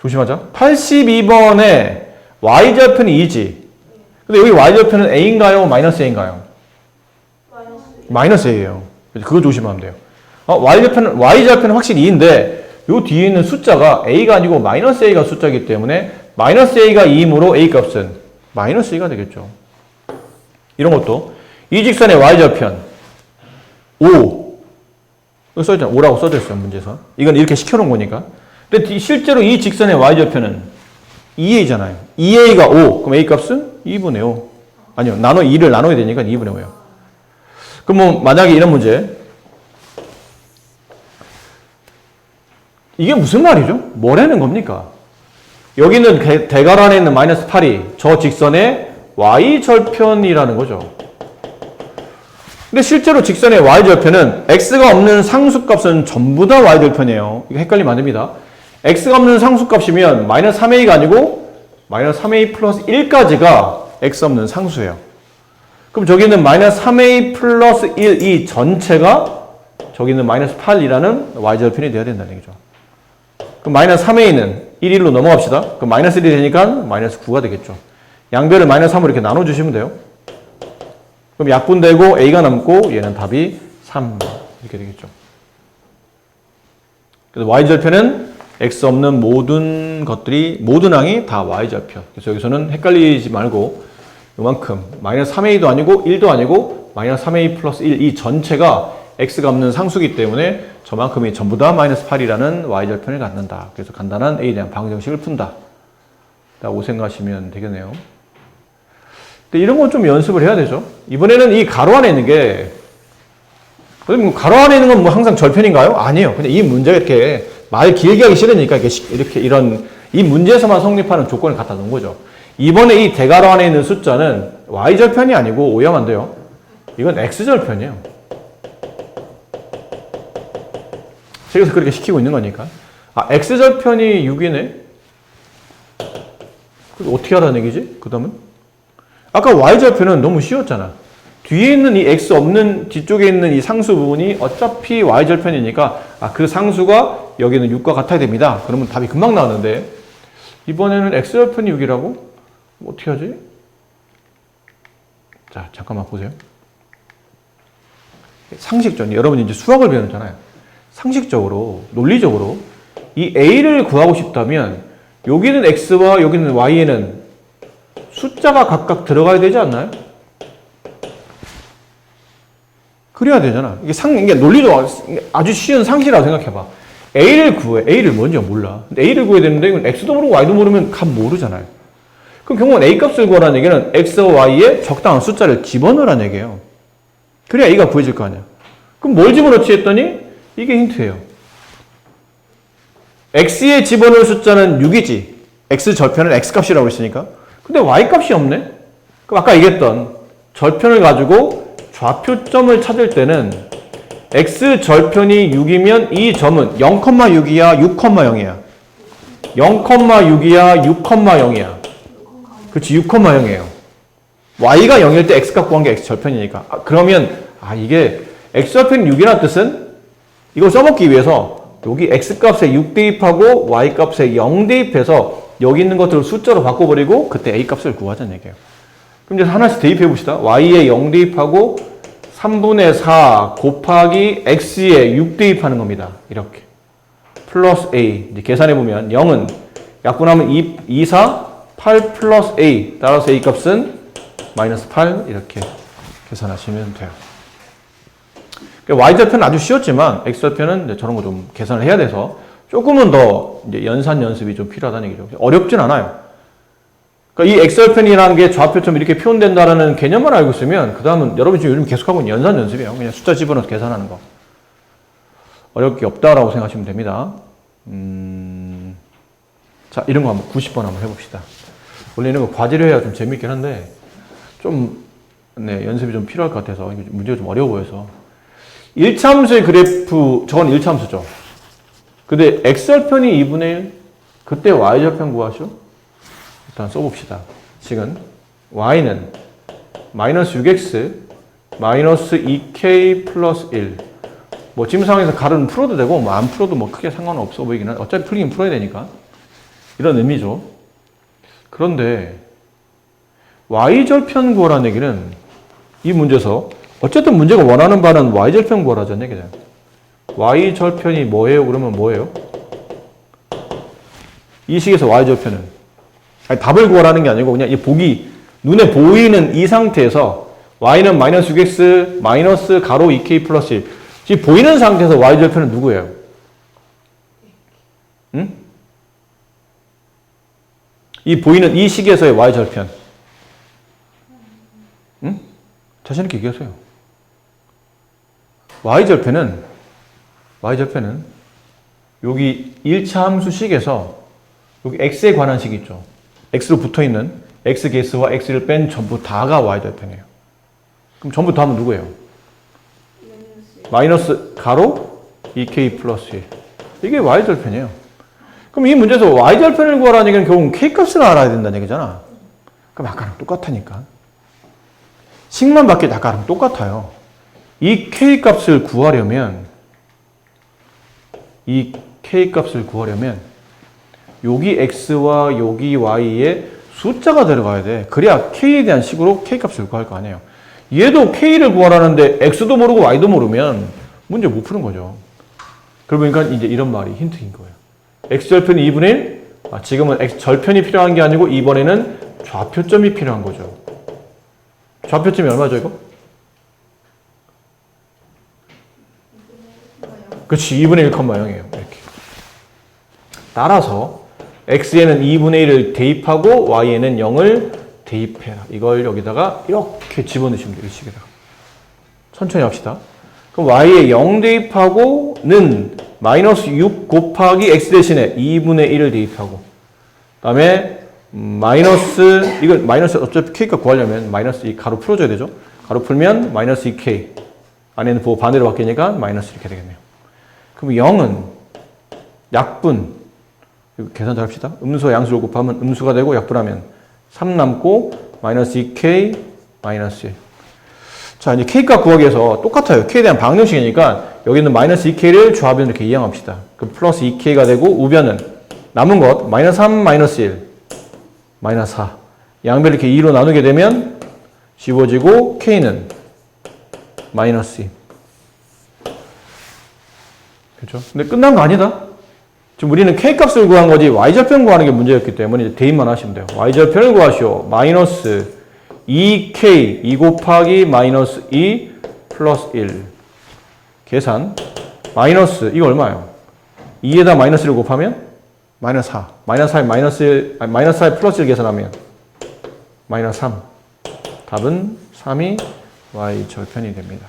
조심하자. 82번에 y절편이 2지. 근데 여기 y절편은 a인가요? 마이너스 a인가요? 마이너스 a예요. 그거 조심하면 돼요. y절편은 확실히 2인데 요 뒤에 있는 숫자가 a가 아니고 마이너스 a가 숫자이기 때문에 마이너스 a가 2이므로 a 값은 마이너스 2가 되겠죠. 이런 것도 이 직선의 y절편 5. 여기 써있잖아. 5라고 써져 있어요. 문제에서. 이건 이렇게 시켜놓은 거니까. 근데 실제로 이 직선의 y절편은 2a잖아요. 2a가 5. 그럼 a 값은 2분의 5. 아니요. 2를 나눠야 되니까 2분의 5예요. 그럼 뭐 만약에 이런 문제. 이게 무슨 말이죠? 뭐라는 겁니까? 여기는 대괄호 안에 있는 마이너스 8이 저 직선의 y절편이라는 거죠. 근데 실제로 직선의 y절편은 x가 없는 상수값은 전부 다 y절편이에요. 이거 헷갈리면 안 됩니다. x가 없는 상수값이면 마이너스 3a가 아니고 마이너스 3a 플러스 1까지가 x 없는 상수예요. 그럼 저기는 마이너스 3a 플러스 1 이 전체가 저기는 마이너스 8이라는 y절편이 돼야 된다는 얘기죠. 그럼 마이너스 3a는 1, 1로 넘어갑시다. 그럼 마이너스 1이 되니까 마이너스 9가 되겠죠. 양변을 마이너스 3으로 이렇게 나눠주시면 돼요. 그럼 약분되고 a가 남고 얘는 답이 3 이렇게 되겠죠. 그래서 y절편은 x 없는 모든 항이 다 y절편. 그래서 여기서는 헷갈리지 말고 이만큼 마이너스 3a도 아니고 1도 아니고 마이너스 3a 플러스 1 이 전체가 x가 없는 상수기 때문에 저만큼이 전부 다 마이너스 8이라는 y절편을 갖는다. 그래서 간단한 a에 대한 방정식을 푼다 라고 생각하시면 되겠네요. 근데 이런 건 좀 연습을 해야 되죠. 이번에는 이 가로 안에 있는 게 그럼 가로 안에 있는 건 뭐 항상 절편인가요? 아니에요. 근데 이 문제가 이렇게 말 길게 하기 싫으니까 이렇게 이런 이 문제에서만 성립하는 조건을 갖다 놓은 거죠. 이번에 이 대괄호 안에 있는 숫자는 y절편이 아니고 오해하면 안 돼요. 이건 x절편이에요. 책에서 그렇게 시키고 있는 거니까. 아, x절편이 6이네? 어떻게 하라는 얘기지? 그 다음은? 아까 y절편은 너무 쉬웠잖아. 뒤에 있는 이 x 없는 뒤쪽에 있는 이 상수 부분이 어차피 y절편이니까 그 상수가 여기는 6과 같아야 됩니다. 그러면 답이 금방 나오는데 이번에는 x절편이 6이라고? 어떻게 하지? 자, 잠깐만 보세요. 상식적으로 여러분이 이제 수학을 배웠잖아요. 상식적으로, 논리적으로 이 a를 구하고 싶다면 여기는 x와 여기는 y에는 숫자가 각각 들어가야 되지 않나요? 그래야 되잖아. 이게 논리도 아주 쉬운 상식이라고 생각해봐. A를 구해. A를 먼저 몰라. A를 구해야 되는데 이건 X도 모르고 Y도 모르면 값 모르잖아요. 그럼 결국은 A 값을 구하라는 얘기는 X와 Y에 적당한 숫자를 집어넣으라는 얘기예요. 그래야 A가 구해질 거 아니야. 그럼 뭘 집어넣지 했더니 이게 힌트예요. X에 집어넣을 숫자는 6이지. X 절편은 X 값이라고 했으니까. 근데 Y 값이 없네? 그럼 아까 얘기했던 절편을 가지고 좌표점을 찾을 때는 x 절편이 6이면 이 점은 0,6이야 6,0이야 0,6이야 6,0이야 그렇지 6,0이에요. y가 0일 때 x값 구한 게 x 절편이니까. 그러면 이게 x 절편이 6이라는 뜻은 이걸 써먹기 위해서 여기 x값에 6 대입하고 y값에 0 대입해서 여기 있는 것들을 숫자로 바꿔버리고 그때 a값을 구하자는 얘기예요. 그럼 이제 하나씩 대입해 봅시다. y에 0 대입하고 3분의 4 곱하기 x에 6 대입하는 겁니다. 이렇게. 플러스 a. 이제 계산해 보면 0은 약분하면 2, 4, 8 플러스 a. 따라서 a 값은 마이너스 8 이렇게 계산하시면 돼요. y절편은 아주 쉬웠지만 x절편은 이제 저런 거 좀 계산을 해야 돼서 조금은 더 이제 연산 연습이 좀 필요하다는 얘기죠. 어렵진 않아요. 그러니까 이 x절편이라는 게 좌표점 이렇게 표현된다는 개념만 알고 있으면 그 다음은 여러분 지금 요즘 계속하고 있는 연산 연습이에요. 그냥 숫자 집어넣어서 계산하는 거. 어려울 게 없다라고 생각하시면 됩니다. 자, 이런 거 한번 90번 한번 해봅시다. 원래 이런 거 과제를 해야 좀 재밌긴 한데 좀 연습이 좀 필요할 것 같아서 문제가 좀 어려워 보여서 1차함수의 그래프, 저건 1차함수죠. 근데 x절편이 2분의 1, 그때 y절편 구하시오. 일단 써봅시다. 지금 y는 마이너스 6x 마이너스 2k 플러스 1. 뭐 지금 상황에서 가로는 풀어도 되고 뭐 안 풀어도 뭐 크게 상관은 없어 보이긴 한데 어차피 풀긴 풀어야 되니까 이런 의미죠. 그런데 y절편 구하라는 얘기는 이 문제에서 어쨌든 문제가 원하는 바는 y절편 구하라는 얘기잖아요. y절편이 뭐예요? 그러면 뭐예요? 이 식에서 y절편은 답을 구하라는 게 아니고 그냥 이 보기 눈에 보이는 이 상태에서 y는 마이너스 6x 마이너스 가로 2k 플러스 1. 지금 보이는 상태에서 y절편은 누구예요? 응? 이 보이는 이 식에서의 y절편. 응? 자신 있게 얘기하세요. y절편은 여기 1차 함수식에서 여기 x에 관한 식 있죠. x로 붙어있는 x개수와 x를 뺀 전부 다가 y절편이에요. 그럼 전부 다 하면 누구예요? 마이너스 가로 2k 플러스 1. 이게 y절편이에요. 그럼 이 문제에서 y절편을 구하라는 얘기는 결국 k값을 알아야 된다는 얘기잖아. 그럼 아까랑 똑같으니까. 식만 바뀌지 아까랑 똑같아요. 이 k값을 구하려면 여기 x와 여기 y에 숫자가 들어가야 돼. 그래야 k에 대한 식으로 k값을 구할 거 아니에요. 얘도 k를 구하라는데 x도 모르고 y도 모르면 문제 못 푸는 거죠. 그러니까 이제 이런 말이 힌트인 거예요. x절편이 2분의 1? 지금은 x절편이 필요한 게 아니고 이번에는 좌표점이 필요한 거죠. 좌표점이 얼마죠 이거? 그렇지. 2분의 1,0이에요. 이렇게. 따라서 x에는 2분의 1을 대입하고 y에는 0을 대입해라. 이걸 여기다가 이렇게 집어넣으시면 돼요. 이 식에다가. 천천히 합시다. 그럼 y에 0 대입하고는 마이너스 6 곱하기 x 대신에 2분의 1을 대입하고 그 다음에 마이너스 이걸 마이너스 어차피 k값 구하려면 마이너스 이 가로 풀어줘야 되죠. 가로 풀면 마이너스 2k 안에는 부호 반대로 바뀌니까 마이너스 이렇게 되겠네요. 그럼 0은 약분 이거 계산 잘 합시다. 음수와 양수를 곱하면 음수가 되고 약분하면 3 남고 마이너스 2k 마이너스 1. 자 이제 k값 구하기 위해서 똑같아요. k에 대한 방정식이니까 여기는 마이너스 2k를 좌변 이렇게 이항합시다. 그럼 플러스 2k가 되고 우변은 남은 것 마이너스 3 마이너스 1 마이너스 4 양변 이렇게 2로 나누게 되면 씹어지고 k는 마이너스 2. 그렇죠? 근데 끝난 거 아니다. 지금 우리는 k값을 구한 거지 y절편 구하는 게 문제였기 때문에 이제 대입만 하시면 돼요. y절편을 구하시오. 마이너스 2k 2 곱하기 마이너스 2 플러스 1 계산 마이너스 이거 얼마예요? 2에다 마이너스 1 곱하면 마이너스 4 마이너스 4에 마이너스 4에 플러스 1 계산하면 마이너스 3 답은 3이 y절편이 됩니다.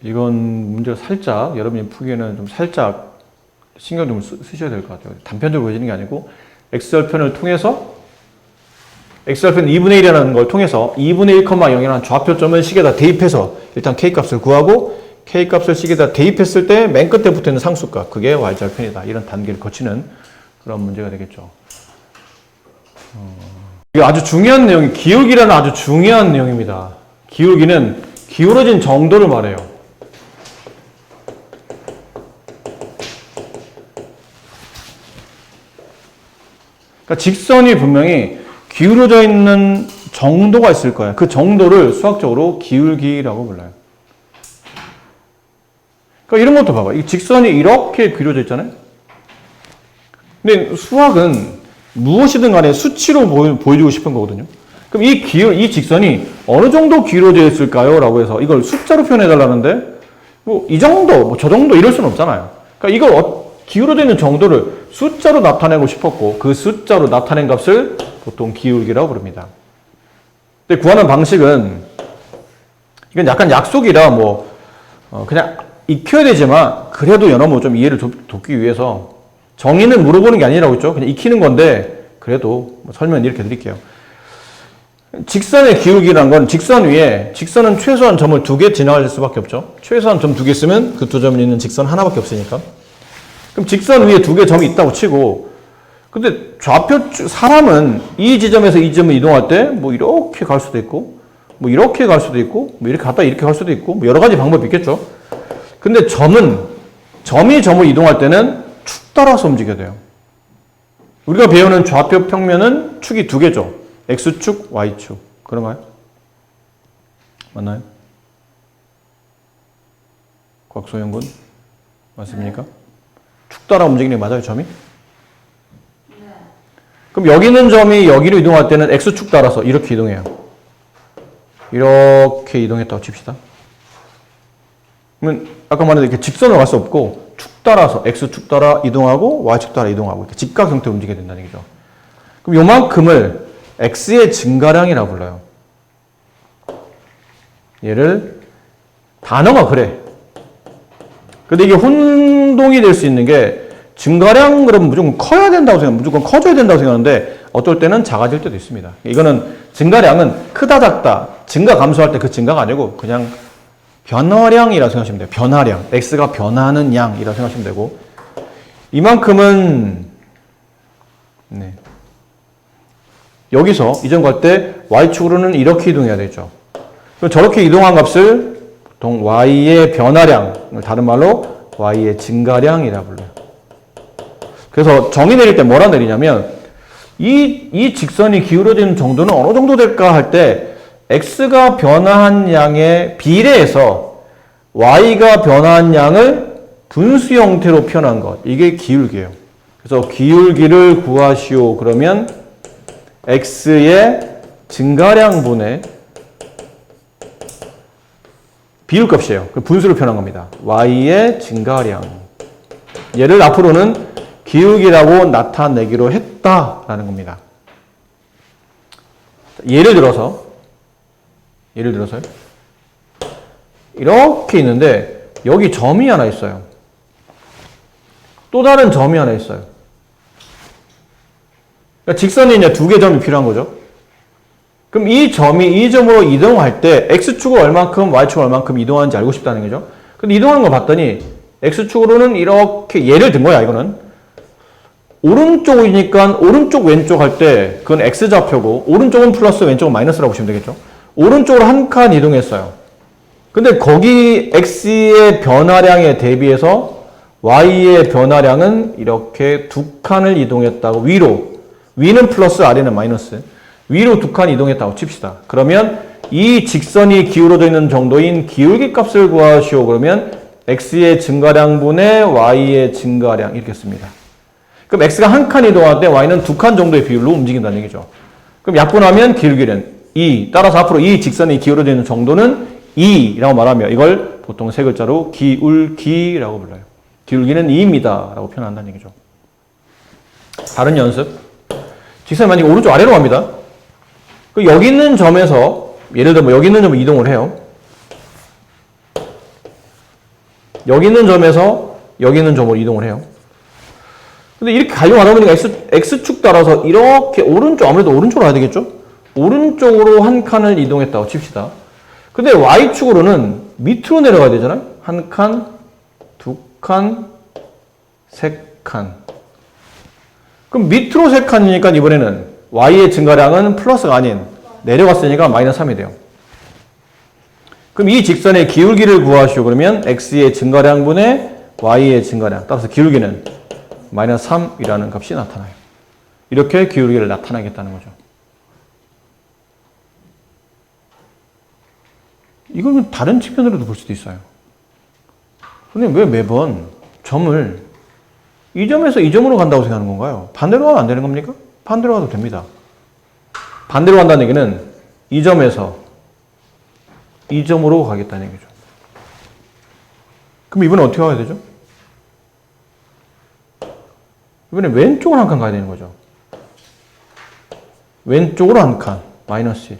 이건 문제가 살짝 여러분이 푸기에는 좀 살짝 신경 좀 쓰셔야 될 것 같아요. 단편적으로 보여지는 게 아니고 x절편을 통해서 x절편 2분의 1이라는 걸 통해서 2분의 1,0이라는 좌표점을 식에다 대입해서 일단 k값을 구하고 k값을 식에다 대입했을 때 맨 끝에 붙어있는 상수값 그게 y절편이다. 이런 단계를 거치는 그런 문제가 되겠죠. 이게 아주 중요한 내용이 기울기라는 아주 중요한 내용입니다. 기울기는 기울어진 정도를 말해요. 그러니까 직선이 분명히 기울어져 있는 정도가 있을 거예요. 그 정도를 수학적으로 기울기라고 불러요. 그러니까 이런 것도 봐봐. 이 직선이 이렇게 기울어져 있잖아요. 근데 수학은 무엇이든 간에 수치로 보여주고 싶은 거거든요. 그럼 이 직선이 어느 정도 기울어져 있을까요? 라고 해서 이걸 숫자로 표현해 달라는데 뭐 이 정도, 뭐 저 정도 이럴 수는 없잖아요. 그러니까 이걸 기울어져 있는 정도를 숫자로 나타내고 싶었고 그 숫자로 나타낸 값을 보통 기울기라고 부릅니다. 근데 구하는 방식은 이건 약간 약속이라 뭐 그냥 익혀야 되지만 그래도 여러분 좀 이해를 돕기 위해서 정의는 물어보는 게 아니라고 했죠. 그냥 익히는 건데 그래도 설명 이렇게 드릴게요. 직선의 기울기란 건 직선 위에 직선은 최소한 점을 2개 지나갈 수밖에 없죠. 최소한 점 2개 쓰면 그 2점이 있는 직선 하나밖에 없으니까. 그럼 직선 위에 2개 점이 있다고 치고 근데 사람은 이 지점에서 이 지점을 이동할 때 뭐 이렇게 갈 수도 있고 뭐 이렇게 갈 수도 있고 뭐 이렇게 갔다 이렇게 갈 수도 있고 뭐 여러 가지 방법이 있겠죠. 근데 점이 점을 이동할 때는 축 따라서 움직여야 돼요. 우리가 배우는 좌표 평면은 축이 2개죠. X축, Y축. 그런가요? 맞나요? 곽소영 군? 맞습니까? 축 따라 움직이는 게 맞아요, 점이? 네. 그럼 여기 있는 점이 여기로 이동할 때는 X축 따라서 이렇게 이동해요. 이렇게 이동했다고 칩시다. 그러면 아까 말한 이렇게 직선으로 갈 수 없고 축 따라서 X축 따라 이동하고 Y축 따라 이동하고 이렇게 직각 형태로 움직여야 된다는 얘기죠. 그럼 요만큼을 X의 증가량이라고 불러요. 얘를 단어가 그래. 근데 이게 혼동이 될 수 있는 게 증가량 그러면 무조건 커야 된다고 무조건 커져야 된다고 생각하는데 어떨 때는 작아질 때도 있습니다. 이거는 증가량은 크다 작다 증가 감소할 때 그 증가가 아니고 그냥 변화량이라고 생각하시면 돼요. 변화량. X가 변하는 양이라고 생각하시면 되고 이만큼은 네. 여기서 이점 갈 때 Y축으로는 이렇게 이동해야 되죠. 그럼 저렇게 이동한 값을 보통 Y의 변화량을 다른 말로 Y의 증가량이라고 불러요. 그래서 정의 내릴 때 뭐라 내리냐면 이 직선이 기울어지는 정도는 어느 정도 될까 할 때 X가 변화한 양에 비례해서 Y가 변화한 양을 분수 형태로 표현한 것. 이게 기울기예요. 그래서 기울기를 구하시오. 그러면 X의 증가량분의 비율값이에요. 분수를 표현한 겁니다. Y의 증가량. 얘를 앞으로는 기울기라고 나타내기로 했다라는 겁니다. 예를 들어서 예를 들어서요. 이렇게 있는데 여기 점이 하나 있어요. 또 다른 점이 하나 있어요. 그러니까 직선에 이제 두 개 점이 필요한 거죠. 그럼 이 점이 이 점으로 이동할 때 X축을 얼만큼, Y축을 얼만큼 이동하는지 알고 싶다는 거죠. 근데 이동하는 거 봤더니 X축으로는 이렇게 예를 든 거야, 이거는. 오른쪽이니까 오른쪽 왼쪽 할 때 그건 X좌표고 오른쪽은 플러스 왼쪽은 마이너스라고 보시면 되겠죠. 오른쪽으로 한 칸 이동했어요. 근데 거기 X의 변화량에 대비해서 Y의 변화량은 이렇게 두 칸을 이동했다고 위로. 위는 플러스, 아래는 마이너스. 위로 두 칸 이동했다고 칩시다. 그러면 이 직선이 기울어져 있는 정도인 기울기 값을 구하시오. 그러면 X의 증가량분의 Y의 증가량 이렇게 씁니다. 그럼 X가 한 칸 이동할 때 Y는 두 칸 정도의 비율로 움직인다는 얘기죠. 그럼 약분하면 기울기는 2. 따라서 앞으로 이 직선이 기울어져 있는 정도는 2라고 말하며 이걸 보통 세 글자로 기울기라고 불러요. 기울기는 2입니다. 라고 표현한다는 얘기죠. 다른 연습. 직선이 만약에 오른쪽 아래로 갑니다. 여기 있는 점에서 예를 들어 여기 있는 점을 이동을 해요. 여기 있는 점에서 여기 있는 점으로 이동을 해요. 근데 이렇게 가려고 하다 보니까 X축 따라서 이렇게 오른쪽, 아무래도 오른쪽으로 가야 되겠죠? 오른쪽으로 한 칸을 이동했다고 칩시다. 근데 Y축으로는 밑으로 내려가야 되잖아요? 한 칸, 두 칸, 세 칸. 그럼 밑으로 세 칸이니까 이번에는 Y의 증가량은 플러스가 아닌 내려갔으니까 마이너스 3이 돼요. 그럼 이 직선의 기울기를 구하시오. 그러면 X의 증가량분의 Y의 증가량. 따라서 기울기는 마이너스 3이라는 값이 나타나요. 이렇게 기울기를 나타내겠다는 거죠. 이건 다른 측면으로도 볼 수도 있어요. 근데 왜 매번 점을 이 점에서 이 점으로 간다고 생각하는 건가요? 반대로 가면 안 되는 겁니까? 반대로 가도 됩니다. 반대로 간다는 얘기는 이 점에서 이 점으로 가겠다는 얘기죠. 그럼 이번엔 어떻게 가야 되죠? 이번엔 왼쪽으로 한 칸 가야 되는 거죠. 왼쪽으로 한 칸, 마이너스 1.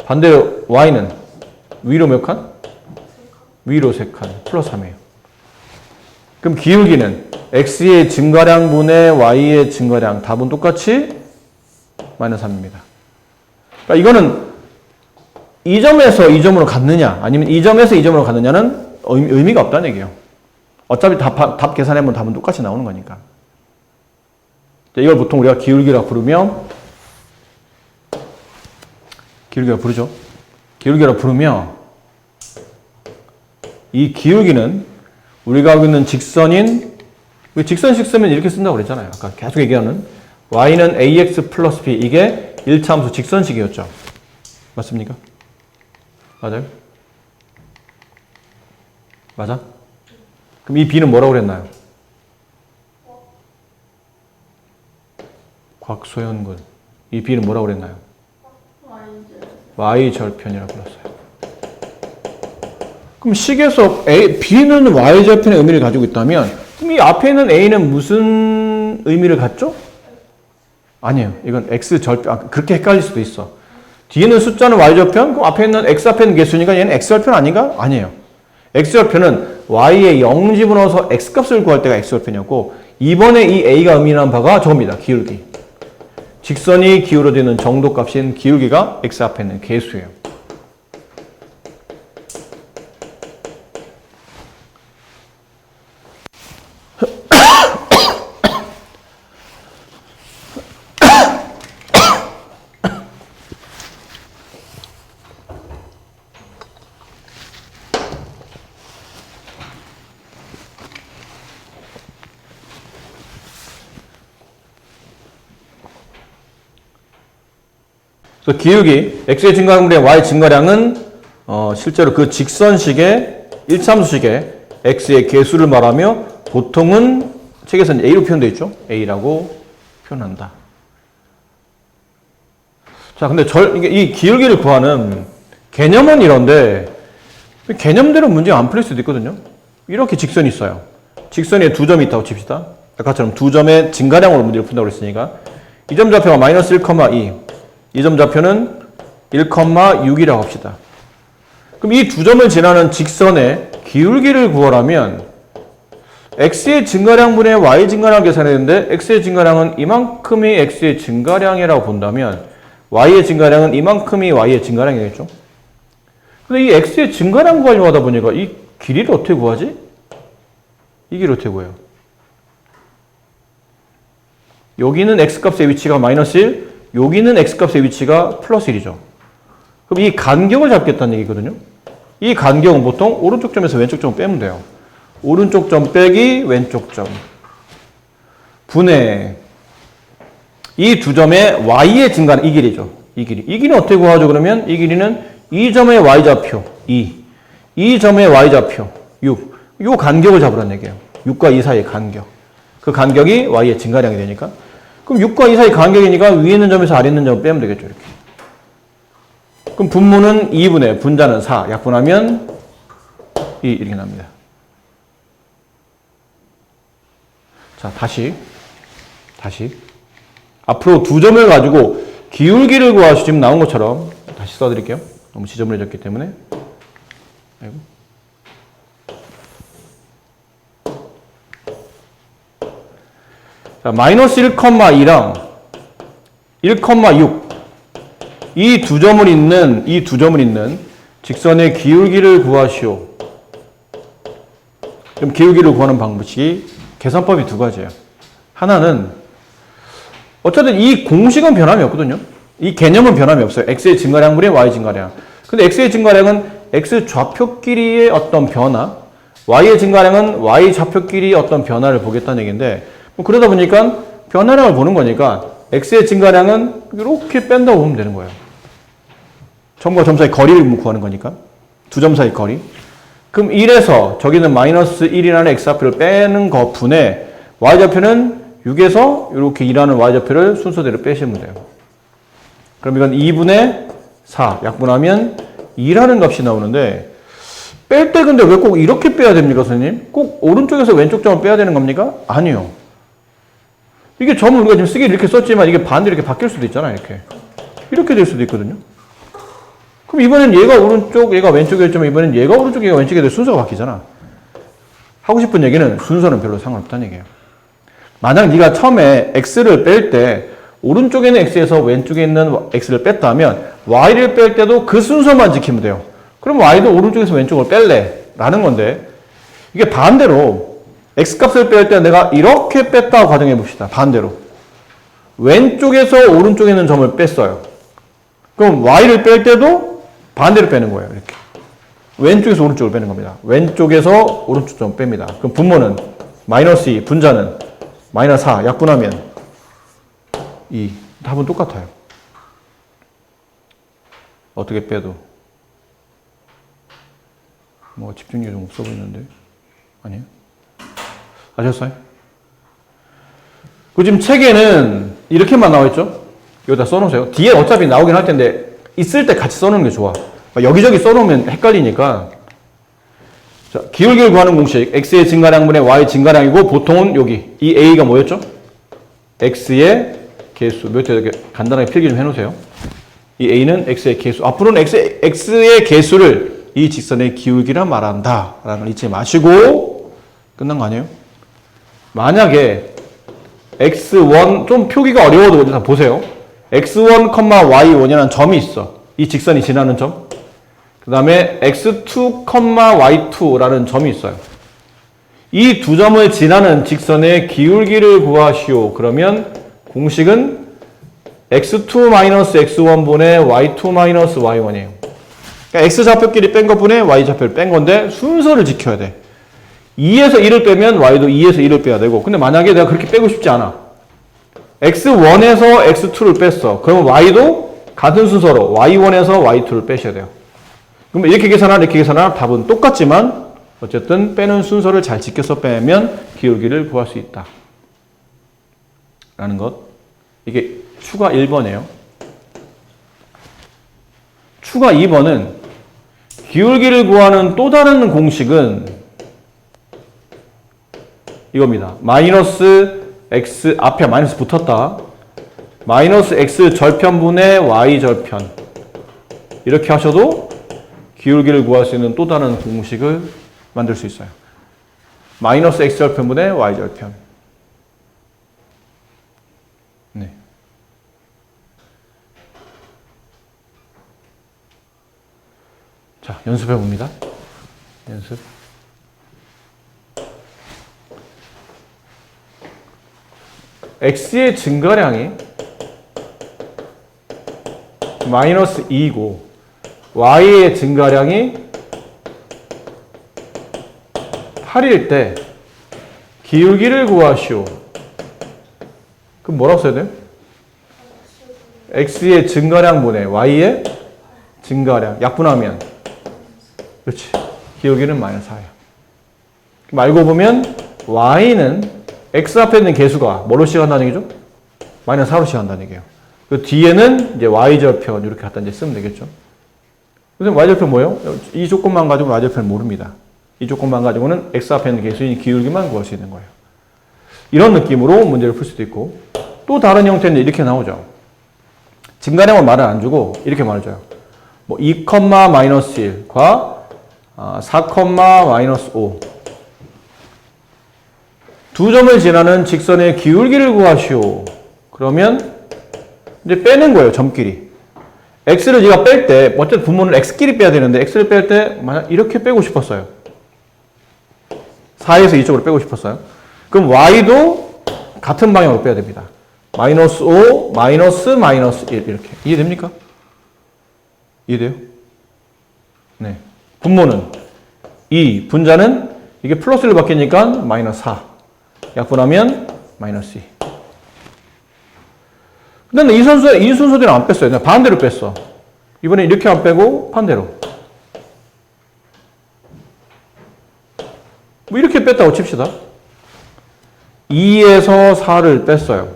반대로 Y는 위로 몇 칸? 위로 3칸, 플러스 3이에요. 그럼 기울기는 X의 증가량분의 Y의 증가량, 답은 똑같이 마이너스 3입니다. 그러니까 이거는 이 점에서 이 점으로 갔느냐, 아니면 이 점에서 이 점으로 갔느냐는 의미가 없다는 얘기예요. 어차피 답 계산해보면 답은 똑같이 나오는 거니까. 이걸 보통 우리가 기울기라고 부르며, 기울기라고 부르며, 이 기울기는 우리가 알고 있는 직선인, 직선식 쓰면 이렇게 쓴다고 그랬잖아요. 아까 계속 얘기하는 y는 ax 플러스 b, 이게 1차 함수 직선식이었죠. 맞습니까? 맞아요? 맞아? 그럼 이 b는 뭐라고 그랬나요? 곽소연군. 이 b는 뭐라고 그랬나요? y절편이라고 불렀어요. 그럼 식에서 b는 y절편의 의미를 가지고 있다면 그럼 이 앞에 있는 a는 무슨 의미를 갖죠? 아니에요. 이건 x절편. 그렇게 헷갈릴 수도 있어. 뒤에는 숫자는 y절편, 그럼 앞에 있는 x 앞에 있는 개수니까 얘는 x절편 아닌가? 아니에요. x절편은 y에 0 집어넣어서 x값을 구할 때가 x절편이었고, 이번에 이 a가 의미하는 바가 저겁니다. 기울기. 직선이 기울어지는 정도값인 기울기가 x 앞에 있는 개수예요. 그래서 기울기, x의 증가량분의 y 증가량은 실제로 그 직선식의 1참수식의 x의 개수를 말하며 보통은 책에서는 a로 표현되어 있죠. a라고 표현한다. 자, 근데 이 기울기를 구하는 개념은 이런데 개념대로 문제가 안 풀릴 수도 있거든요. 이렇게 직선이 있어요. 직선에 두 점이 있다고 칩시다. 아까처럼 두 점의 증가량으로 문제를 푼다고 했으니까 이 점 좌표가 마이너스 1,2, 이 점 좌표는 1,6이라고 합시다. 그럼 이 두 점을 지나는 직선의 기울기를 구하라면 x의 증가량분의 y 증가량 계산했는데 x의 증가량은 이만큼이 x의 증가량이라고 본다면 y의 증가량은 이만큼이 y의 증가량이겠죠. 근데 이 x의 증가량 구하려고 하다 보니까 이 길이를 어떻게 구하지? 이 길이를 어떻게 구해요? 여기는 x값의 위치가 마이너스 1, 여기는 x값의 위치가 플러스 1이죠. 그럼 이 간격을 잡겠다는 얘기거든요. 이 간격은 보통 오른쪽 점에서 왼쪽 점을 빼면 돼요. 오른쪽 점 빼기 왼쪽 점 분의 이 두 점의 y의 증가는 이 길이죠. 이 길이는 어떻게 구하죠? 그러면 이 길이는 이 점의 y좌표 2, 이 점의 y좌표 6, 요 간격을 잡으라는 얘기예요. 6과 2 사이의 간격. 그 간격이 y의 증가량이 되니까. 그럼 6과 2 사이 간격이니까 위에 있는 점에서 아래 있는 점을 빼면 되겠죠. 이렇게. 그럼 분모는 2분의 분자는 4, 약분하면 2 이렇게 납니다. 자, 다시 앞으로 두 점을 가지고 기울기를 구하시 지금 나온 것처럼 다시 써드릴게요. 너무 지저분해졌기 때문에. 아이고. 자, 마이너스 1,2랑 1,6 이 두 점을 잇는 직선의 기울기를 구하시오. 그럼 기울기를 구하는 방법이 계산법이 두 가지예요. 하나는 어쨌든 이 공식은 변함이 없거든요. 이 개념은 변함이 없어요. x의 증가량분의 y 증가량. 근데 x의 증가량은 x 좌표 길이의 어떤 변화, y의 증가량은 y 좌표 길이의 어떤 변화를 보겠다는 얘기인데 그러다 보니까 변화량을 보는 거니까 x의 증가량은 이렇게 뺀다고 보면 되는 거예요. 점과 점 사이 거리를 구하는 거니까 두 점 사이 거리. 그럼 1에서 저기는 마이너스 1이라는 x좌표를 빼는 것 분에 y좌표는 6에서 이렇게 2라는 y좌표를 순서대로 빼시면 돼요. 그럼 이건 2분의 4 약분하면 2라는 값이 나오는데 뺄 때 근데 왜 꼭 이렇게 빼야 됩니까, 선생님? 꼭 오른쪽에서 왼쪽 점을 빼야 되는 겁니까? 아니요. 이게 점을 우리가 지금 쓰기를 이렇게 썼지만 이게 반대로 이렇게 바뀔 수도 있잖아요. 이렇게 될 수도 있거든요. 그럼 이번엔 얘가 오른쪽, 얘가 왼쪽이었지만 이번엔 얘가 오른쪽, 얘가 왼쪽이 될 순서가 바뀌잖아. 하고 싶은 얘기는 순서는 별로 상관없다는 얘기예요. 만약 네가 처음에 x를 뺄 때 오른쪽에 있는 x에서 왼쪽에 있는 x를 뺐다면 y를 뺄 때도 그 순서만 지키면 돼요. 그럼 y도 오른쪽에서 왼쪽을 뺄래 라는 건데 이게 반대로 x값을 뺄 때 내가 이렇게 뺐다고 가정해 봅시다. 반대로 왼쪽에서 오른쪽에 있는 점을 뺐어요. 그럼 y를 뺄 때도 반대로 빼는 거예요. 이렇게 왼쪽에서 오른쪽을 빼는 겁니다. 왼쪽에서 오른쪽 점 뺍니다. 그럼 분모는 마이너스 2, 분자는 마이너스 4, 약분하면 2. 답은 똑같아요. 어떻게 빼도. 뭐 집중력이 좀 없어 보이는데. 아니에요? 아셨어요? 그 지금 책에는 이렇게만 나와 있죠? 여기다 써놓으세요. 뒤에 어차피 나오긴 할 텐데 있을 때 같이 써놓는 게 좋아. 여기저기 써놓으면 헷갈리니까. 자, 기울기를 구하는 공식 x의 증가량분의 y 증가량이고 보통은 여기 이 a가 뭐였죠? x의 개수. 몇 개 이렇게 간단하게 필기 좀 해놓으세요. 이 a는 x의 개수. 앞으로는 x의 개수를 이 직선의 기울기라 말한다 라는 걸 잊지 마시고 끝난 거 아니에요? 만약에 x1 좀 표기가 어려워도 일단 보세요. x1, y1이라는 점이 있어. 이 직선이 지나는 점. 그 다음에 x2, y2라는 점이 있어요. 이 두 점을 지나는 직선의 기울기를 구하시오. 그러면 공식은 x2-x1분의 y2-y1이에요. 그러니까 x좌표끼리 뺀 것분의 y좌표를 뺀 건데 순서를 지켜야 돼. 2에서 1을 빼면 y도 2에서 1을 빼야 되고 근데 만약에 내가 그렇게 빼고 싶지 않아. x1에서 x2를 뺐어. 그러면 y도 같은 순서로 y1에서 y2를 빼셔야 돼요. 그러면 이렇게 계산하나 이렇게 계산하나 답은 똑같지만 어쨌든 빼는 순서를 잘 지켜서 빼면 기울기를 구할 수 있다. 라는 것. 이게 추가 1번이에요. 추가 2번은 기울기를 구하는 또 다른 공식은 이겁니다. 마이너스 x 앞에 마이너스 붙었다. 마이너스 x 절편분의 y 절편 이렇게 하셔도 기울기를 구할 수 있는 또 다른 공식을 만들 수 있어요. 마이너스 x절편분의 y절편. 네. 자, 연습해 봅니다. 연습. x의 증가량이 마이너스 2이고 y의 증가량이 8일 때 기울기를 구하시오. 그럼 뭐라고 써야 돼요? x의 증가량분의 y의 증가량 약분하면 그렇지. 기울기는 마이너스 4예요. 그럼 알고 보면 y는 x 앞에 있는 개수가 뭐로 시간다는 얘기죠? 마이너스 4로 시간다는 얘기예요. 그 뒤에는 이제 y절편 이렇게 갖다 이제 쓰면 되겠죠. 선생님 y절편 뭐예요? 이 조건만 가지고 y절편 모릅니다. 이 조건만 가지고는 x 앞에 있는 개수인 기울기만 구할 수 있는 거예요. 이런 느낌으로 문제를 풀 수도 있고 또 다른 형태는 이렇게 나오죠. 증가량을 말을 안 주고 이렇게 말해줘요. 뭐 2, 마이너스 1과 4, 마이너스 5 두 점을 지나는 직선의 기울기를 구하시오. 그러면 이제 빼는 거예요. 점끼리. x를 네가 뺄 때 어쨌든 분모는 x끼리 빼야 되는데 x를 뺄 때 만약 이렇게 빼고 싶었어요. 4에서 이쪽으로 빼고 싶었어요. 그럼 y도 같은 방향으로 빼야 됩니다. 마이너스 5, 마이너스 1 이렇게. 이해됩니까? 이해돼요? 네. 분모는 2, 분자는 이게 플러스를 바뀌니까 마이너스 4. 약분하면 마이너스 2. 근데 이 순서대로 안 뺐어요. 그냥 반대로 뺐어. 이번에 이렇게 안 빼고 반대로. 뭐 이렇게 뺐다고 칩시다. 2에서 4를 뺐어요.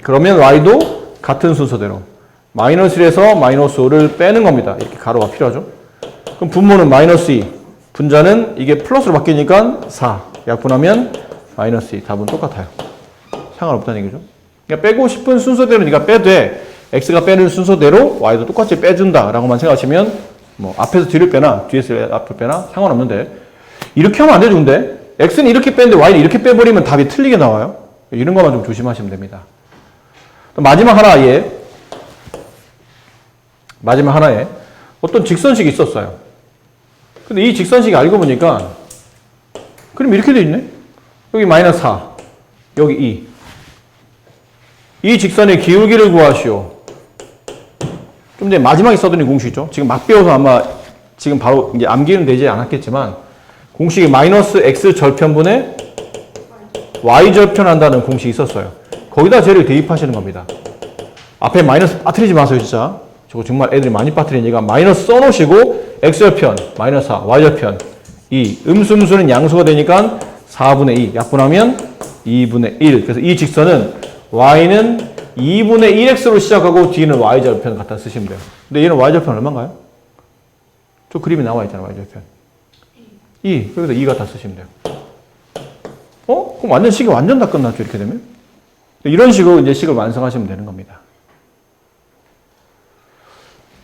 그러면 y도 같은 순서대로 마이너스 1에서 마이너스 5를 빼는 겁니다. 이렇게 가로가 필요하죠. 그럼 분모는 마이너스 2, 분자는 이게 플러스로 바뀌니까 4, 약분하면 마이너스 2. 답은 똑같아요. 상관없다는 얘기죠. 그러니까 빼고 싶은 순서대로 네가 빼되 x가 빼는 순서대로 y도 똑같이 빼준다라고만 생각하시면 뭐 앞에서 뒤를 빼나 뒤에서 앞을 빼나 상관없는데 이렇게 하면 안 되죠. 근데 x는 이렇게 빼는데 y는 이렇게 빼버리면 답이 틀리게 나와요. 이런 것만 좀 조심하시면 됩니다. 마지막 하나에 어떤 직선식이 있었어요. 근데 이 직선식이 알고 보니까 그럼 이렇게 돼 있네. 여기 마이너스 4, 여기 2. 이 직선의 기울기를 구하시오. 좀 전에 마지막에 써둔 공식이죠. 지금 막 배워서 아마 지금 바로 이제 암기는 되지 않았겠지만 공식이 마이너스 x 절편분의 y 절편 한다는 공식이 있었어요. 거기다 쟤를 대입하시는 겁니다. 앞에 마이너스 빠뜨리지 마세요, 진짜. 저거 정말 애들이 많이 빠뜨리니까 마이너스 써놓으시고 x 절편 마이너스 4, y 절편 2. 음수는 양수가 되니까 4분의 2 약분하면 2분의 1. 그래서 이 직선은 y는 2분의 1x로 시작하고 뒤는 y절편 갖다 쓰시면 돼요. 근데 얘는 y절편 얼마인가요? 저 그림이 나와 있잖아요. y절편 2. 그래서 2 갖다 쓰시면 돼요. 그럼 완전 식이 완전 다 끝났죠. 이렇게 되면. 이런 식으로 이제 식을 완성하시면 되는 겁니다.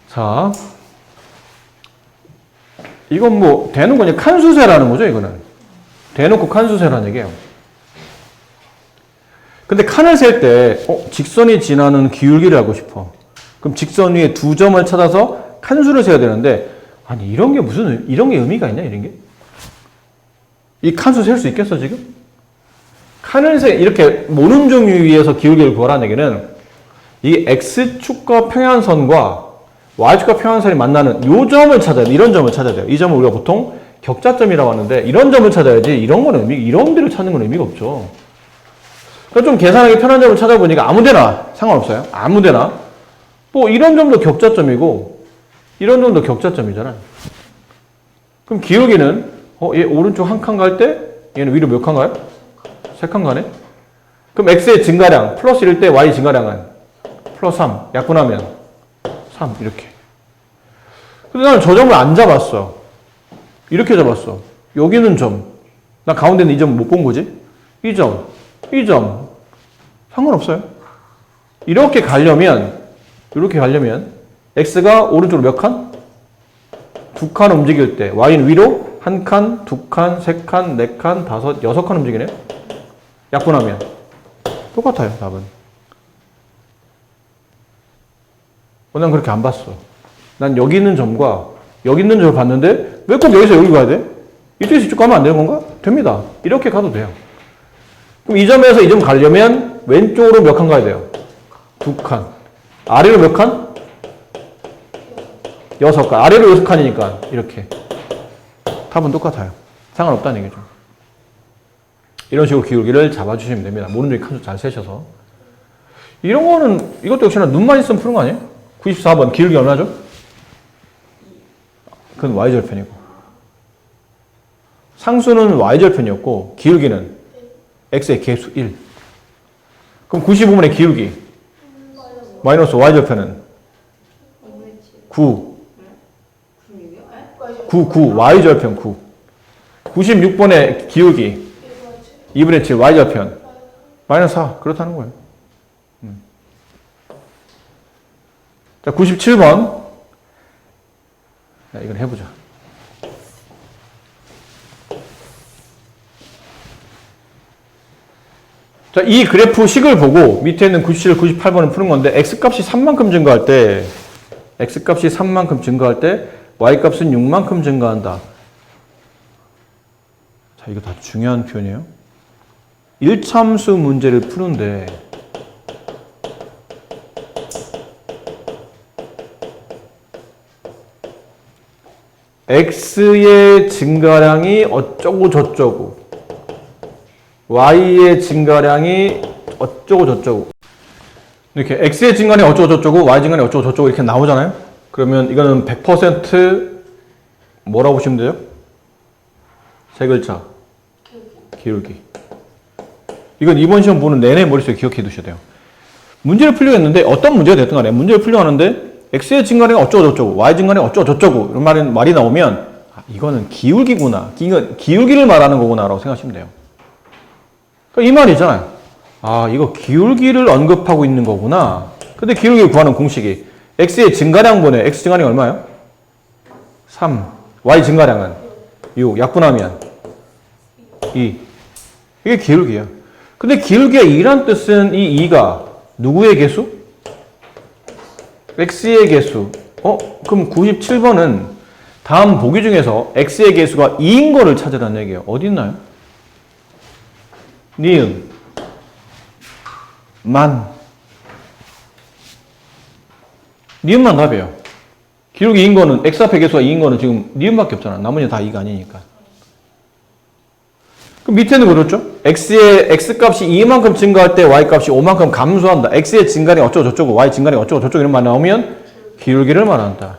자, 이건 뭐 대놓고 그냥 칸수세라는 거죠. 이거는 대놓고 칸수세라는 얘기예요. 근데 칸을 셀 때 직선이 지나는 기울기를 알고 싶어. 그럼 직선 위에 두 점을 찾아서 칸수를 세야 되는데 아니 이런 게 이런 게 의미가 있냐 이런 게? 이 칸수 셀 수 있겠어 지금? 칸을 이렇게 모는 종류 위에서 기울기를 구하라는 얘기는 이 x축과 평행선과 y축과 평행선이 만나는 요 점을 찾아야 돼. 이런 점을 찾아야 돼요. 이 점을 우리가 보통 격자점이라고 하는데 이런 점을 찾아야지 이런 데를 찾는 건 의미가 없죠. 그러니까 좀 계산하기 편한 점을 찾아보니까 아무데나 상관없어요. 아무데나 뭐 이런 점도 격자점이고 이런 점도 격자점이잖아요. 그럼 기울기는 얘 오른쪽 한 칸 갈 때 얘는 위로 몇 칸 가요? 3칸 가네? 그럼 x의 증가량 플러스 1일 때 y 증가량은 플러스 3 약분하면 3 이렇게. 근데 나는 저 점을 안 잡았어. 이렇게 잡았어. 여기는 점. 나 가운데 있는 이 점 못 본 거지? 이 점. 상관없어요. 이렇게 가려면 x가 오른쪽으로 몇 칸? 두 칸 움직일 때 y는 위로 한 칸, 두 칸, 세 칸, 네 칸, 다섯, 여섯 칸 움직이네요. 약분하면 똑같아요. 답은. 난 그렇게 안 봤어. 난 여기 있는 점과 여기 있는 점을 봤는데 왜 꼭 여기서 여기 가야 돼? 이쪽에서 이쪽 가면 안 되는 건가? 됩니다. 이렇게 가도 돼요. 그럼 이 점에서 이 점 가려면 왼쪽으로 몇 칸 가야 돼요? 두 칸. 아래로 몇 칸? 여섯 칸. 아래로 여섯 칸이니까 이렇게. 답은 똑같아요. 상관없다는 얘기죠. 이런 식으로 기울기를 잡아주시면 됩니다. 모르는 중에 칸수 잘 세셔서. 이런 거는 이것도 역시나 눈만 있으면 푸는 거 아니에요? 94번 기울기 얼마죠? 그건 y절편이고. 상수는 y절편이었고 기울기는 x의 개수 1. 그럼 95분의 기울기 마이너스 y절편은 9. 9, y절편 9. 96번의 기울기 2분의 7 y절편 마이너스 4. 그렇다는 거예요. 자, 97번. 자, 이건 해보자. 자, 이 그래프 식을 보고 밑에 있는 97, 98번을 푸는 건데 x값이 3만큼 증가할 때 x값이 3만큼 증가할 때 y값은 6만큼 증가한다. 자, 이거 다 중요한 표현이에요. 1참수 문제를 푸는데 x의 증가량이 어쩌고 저쩌고 y의 증가량이 어쩌고 저쩌고 이렇게 x의 증가량이 어쩌고 저쩌고 y 증가량이 어쩌고 저쩌고 이렇게 나오잖아요. 그러면 이거는 100% 뭐라고 보시면 돼요? 세 글자 기울기. 이건 이번 시험 보는 내내 머릿속에 기억해 두셔야 돼요. 문제를 풀려고 했는데 어떤 문제가 됐든 간에 문제를 풀려고 하는데 x의 증가량이 어쩌고 저쩌고 y 증가량이 어쩌고 저쩌고 이런 말이 나오면 아, 이거는 기울기구나. 이건 기울기를 말하는 거구나 라고 생각하시면 돼요. 그러니까 이 말이잖아요. 아, 이거 기울기를 언급하고 있는 거구나. 근데 기울기를 구하는 공식이 x의 증가량분의 x 증가량이 얼마예요? 3. y 증가량은 6. 약분하면 2. 이게 기울기야. 근데 기울기가 2란 뜻은 이 2가 누구의 개수? x의 개수. 그럼 97번은 다음 보기 중에서 x의 개수가 2인 거를 찾으라는 얘기예요. 어디 있나요? 니은 만 니은만 답이에요. 기울기 2인 거는 x 앞에 개수가 2인 거는 지금 니은밖에 없잖아. 나머지 다 2가 아니니까. 그럼 밑에는 그렇죠? x의 x값이 2만큼 증가할 때 y값이 5만큼 감소한다. x의 증가량이 어쩌고 저쩌고 y 증가량이 어쩌고 저쩌고 이런 말 나오면 기울기를 말한다.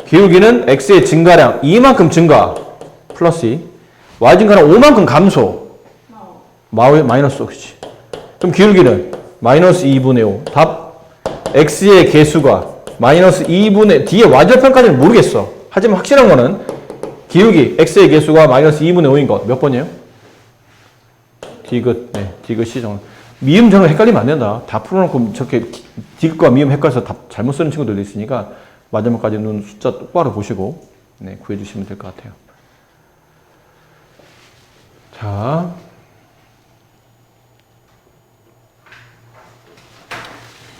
기울기는 x의 증가량 2만큼 증가 플러스 2 y 증가량 5만큼 감소 마이너스 그렇지. 그럼 기울기는 마이너스 2분의 5. 답 x의 개수가 마이너스 2분의 뒤에 y절편까지는 모르겠어. 하지만 확실한 거는 기울기 x의 개수가 마이너스 2분의 5인 거 몇 번이에요? 디귿, 네, 디귿이 정말. 미음 저는 헷갈리면 안 된다. 다 풀어놓고 저렇게 디귿과 미음 헷갈려서 답 잘못 쓰는 친구들도 있으니까 마지막까지 눈 숫자 똑바로 보시고 네, 구해주시면 될 것 같아요. 자.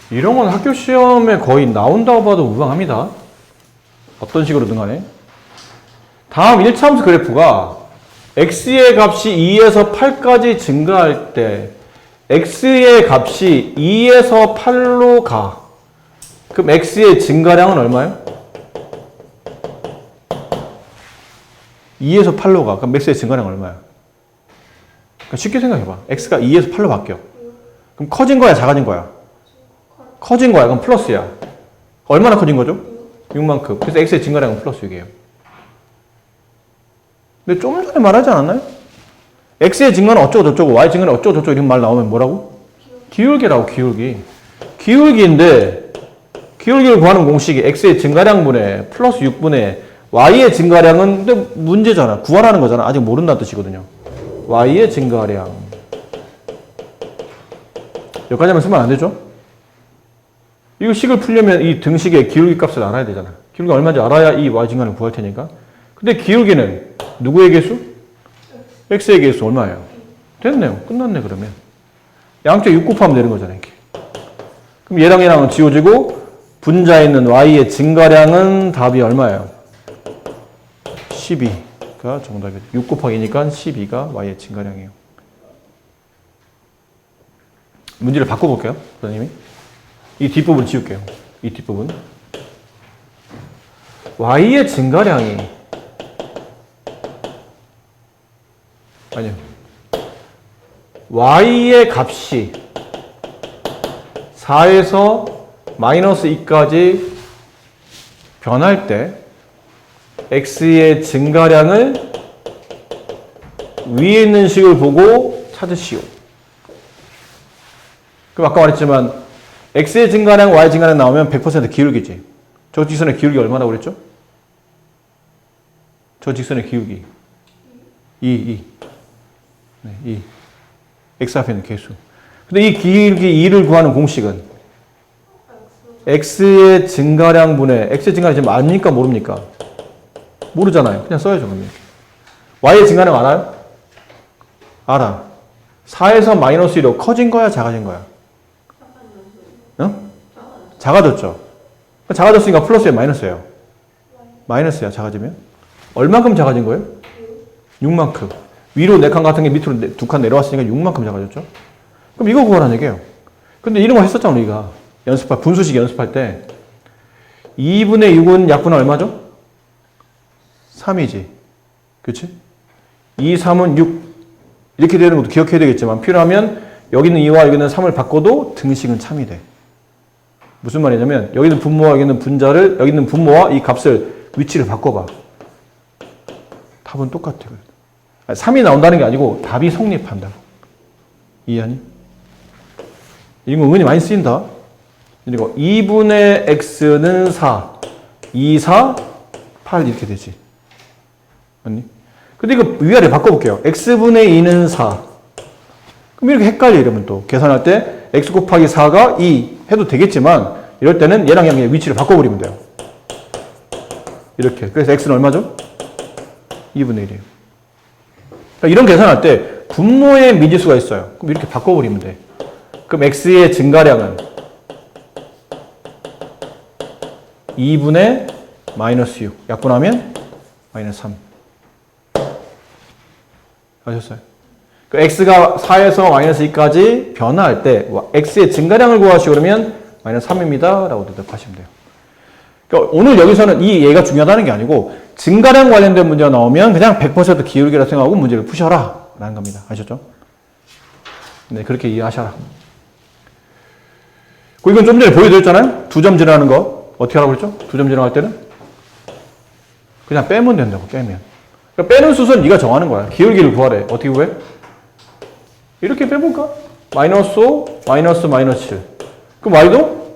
이런 건 학교 시험에 거의 나온다고 봐도 무방합니다. 어떤 식으로든 간에. 다음 1차함수 그래프가 x의 값이 2에서 8까지 증가할 때 x의 값이 2에서 8로 가. 그럼 x의 증가량은 얼마예요? 2에서 8로 가. 그럼 x의 증가량은 얼마야? 그러니까 쉽게 생각해봐. x가 2에서 8로 바뀌어. 그럼 커진 거야, 작아진 거야? 커진 거야. 그럼 플러스야. 얼마나 커진 거죠? 6만큼. 그래서 x의 증가량은 플러스 6이에요. 근데 좀 전에 말하지 않았나요? x의 증가는 어쩌고 저쩌고 y 증가는 어쩌고 저쩌고 이런 말 나오면 뭐라고? 기울기라고. 기울기. 기울기인데 기울기를 구하는 공식이 x의 증가량분의 플러스 6분의 y의 증가량은 근데 문제잖아. 구하라는 거잖아. 아직 모른다는 뜻이거든요. y의 증가량. 여기까지만 쓰면 안 되죠? 이거 식을 풀려면 이 등식의 기울기 값을 알아야 되잖아. 기울기 얼마인지 알아야 이 y증간을 구할 테니까. 근데 기울기는 누구의 개수? x의 개수 얼마예요? 됐네요. 끝났네 그러면. 양쪽 6 곱하면 되는 거잖아요. 이렇게. 그럼 얘랑 얘랑은 지워지고 분자에 있는 y의 증가량은 답이 얼마예요? 12가 정답이에요. 6 곱하기 2니까 12가 y의 증가량이에요. 문제를 바꿔볼게요. 선생님이. 이 뒷부분 지울게요. 이 뒷부분. y의 증가량이 아니요. y의 값이 4에서 마이너스 2까지 변할 때 x의 증가량을 위에 있는 식을 보고 찾으시오. 그럼 아까 말했지만 x의 증가량, y 증가량 나오면 100% 기울기지. 저 직선의 기울기 얼마나 그랬죠? 저 직선의 기울기 2. 네, 2. x 앞에 있는 개수. 근데 이 기울기 2를 구하는 공식은 x의 증가량분의 x의 증가량 지금 아닙니까 모릅니까? 모르잖아요. 그냥 써야죠. 그러면. y의 증가량 알아요? 알아. 4에서 마이너스 1로 커진 거야 작아진 거야? 응? 작아졌죠. 작아졌으니까 플러스에 마이너스예요. 마이너스야 작아지면. 얼만큼 작아진 거예요? 6만큼. 위로 4칸 같은 게 밑으로 2칸 내려왔으니까 6만큼 작아졌죠. 그럼 이거 구하라는 얘기예요. 근데 이런 거 했었잖아 우리가. 분수식 연습할 때 2분의 6은 약분은 얼마죠? 3이지. 그렇지? 2, 3은 6. 이렇게 되는 것도 기억해야 되겠지만 필요하면 여기 있는 2와 여기 있는 3을 바꿔도 등식은 참이 돼. 무슨 말이냐면 여기 있는 분모와 여기 있는 분자를 여기 있는 분모와 이 값을 위치를 바꿔봐. 답은 똑같아. 3이 나온다는 게 아니고 답이 성립한다고. 이해하니? 이거 은근히 많이 쓰인다. 그리고 2분의 x는 4, 2, 4, 8 이렇게 되지. 맞니? 근데 이거 위아래 바꿔볼게요. x분의 2는 4. 그럼 이렇게 헷갈려 이러면 또 계산할 때 x 곱하기 4가 2 해도 되겠지만 이럴 때는 얘랑 그냥 위치를 바꿔버리면 돼요. 이렇게. 그래서 x는 얼마죠? 2분의 1이에요. 그러니까 이런 계산할 때 분모의 미지수가 있어요. 그럼 이렇게 바꿔버리면 돼. 그럼 x의 증가량은 2분의 마이너스 6. 약분하면 마이너스 3. 아셨어요? 그 x가 4에서 마이너스 2까지 변화할 때 x의 증가량을 구하시오 그러면 마이너스 3입니다. 라고 대답하시면 돼요. 그러니까 오늘 여기서는 이 얘가 중요하다는 게 아니고 증가량 관련된 문제가 나오면 그냥 100% 기울기라 생각하고 문제를 푸셔라 라는 겁니다. 아셨죠? 네, 그렇게 이해하셔라. 이건 좀 전에 보여드렸잖아요? 2점 지나는 거. 어떻게 하라고 그랬죠? 2점 지나갈 때는? 그냥 빼면 된다고, 빼면. 그러니까 빼는 수순 네가 정하는 거야. 기울기를 구하래. 어떻게 구해? 이렇게 빼볼까? 마이너스 5, 마이너스 7. 그럼 y도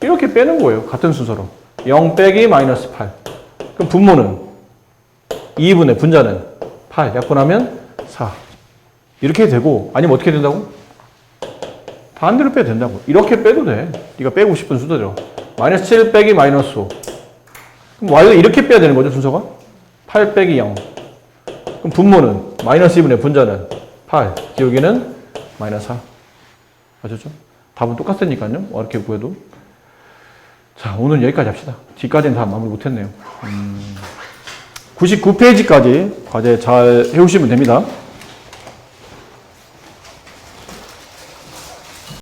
이렇게 빼는 거예요. 같은 순서로. 0 빼기 마이너스 8. 그럼 분모는 2분의 분자는 8. 약분하면 4. 이렇게 되고 아니면 어떻게 된다고? 반대로 빼도 된다고. 이렇게 빼도 돼. 네가 빼고 싶은 수도죠. 마이너스 7 빼기 마이너스 5. 그럼 y도 이렇게 빼야 되는 거죠, 순서가? 8 빼기 0. 그럼 분모는 마이너스 2분의 분자는 8. 기울기는 마이너스 4. 아셨죠? 답은 똑같으니까요. 이렇게 구해도. 자, 오늘 여기까지 합시다. 뒤까지는 다 마무리 못했네요. 99페이지까지 과제 잘 해오시면 됩니다.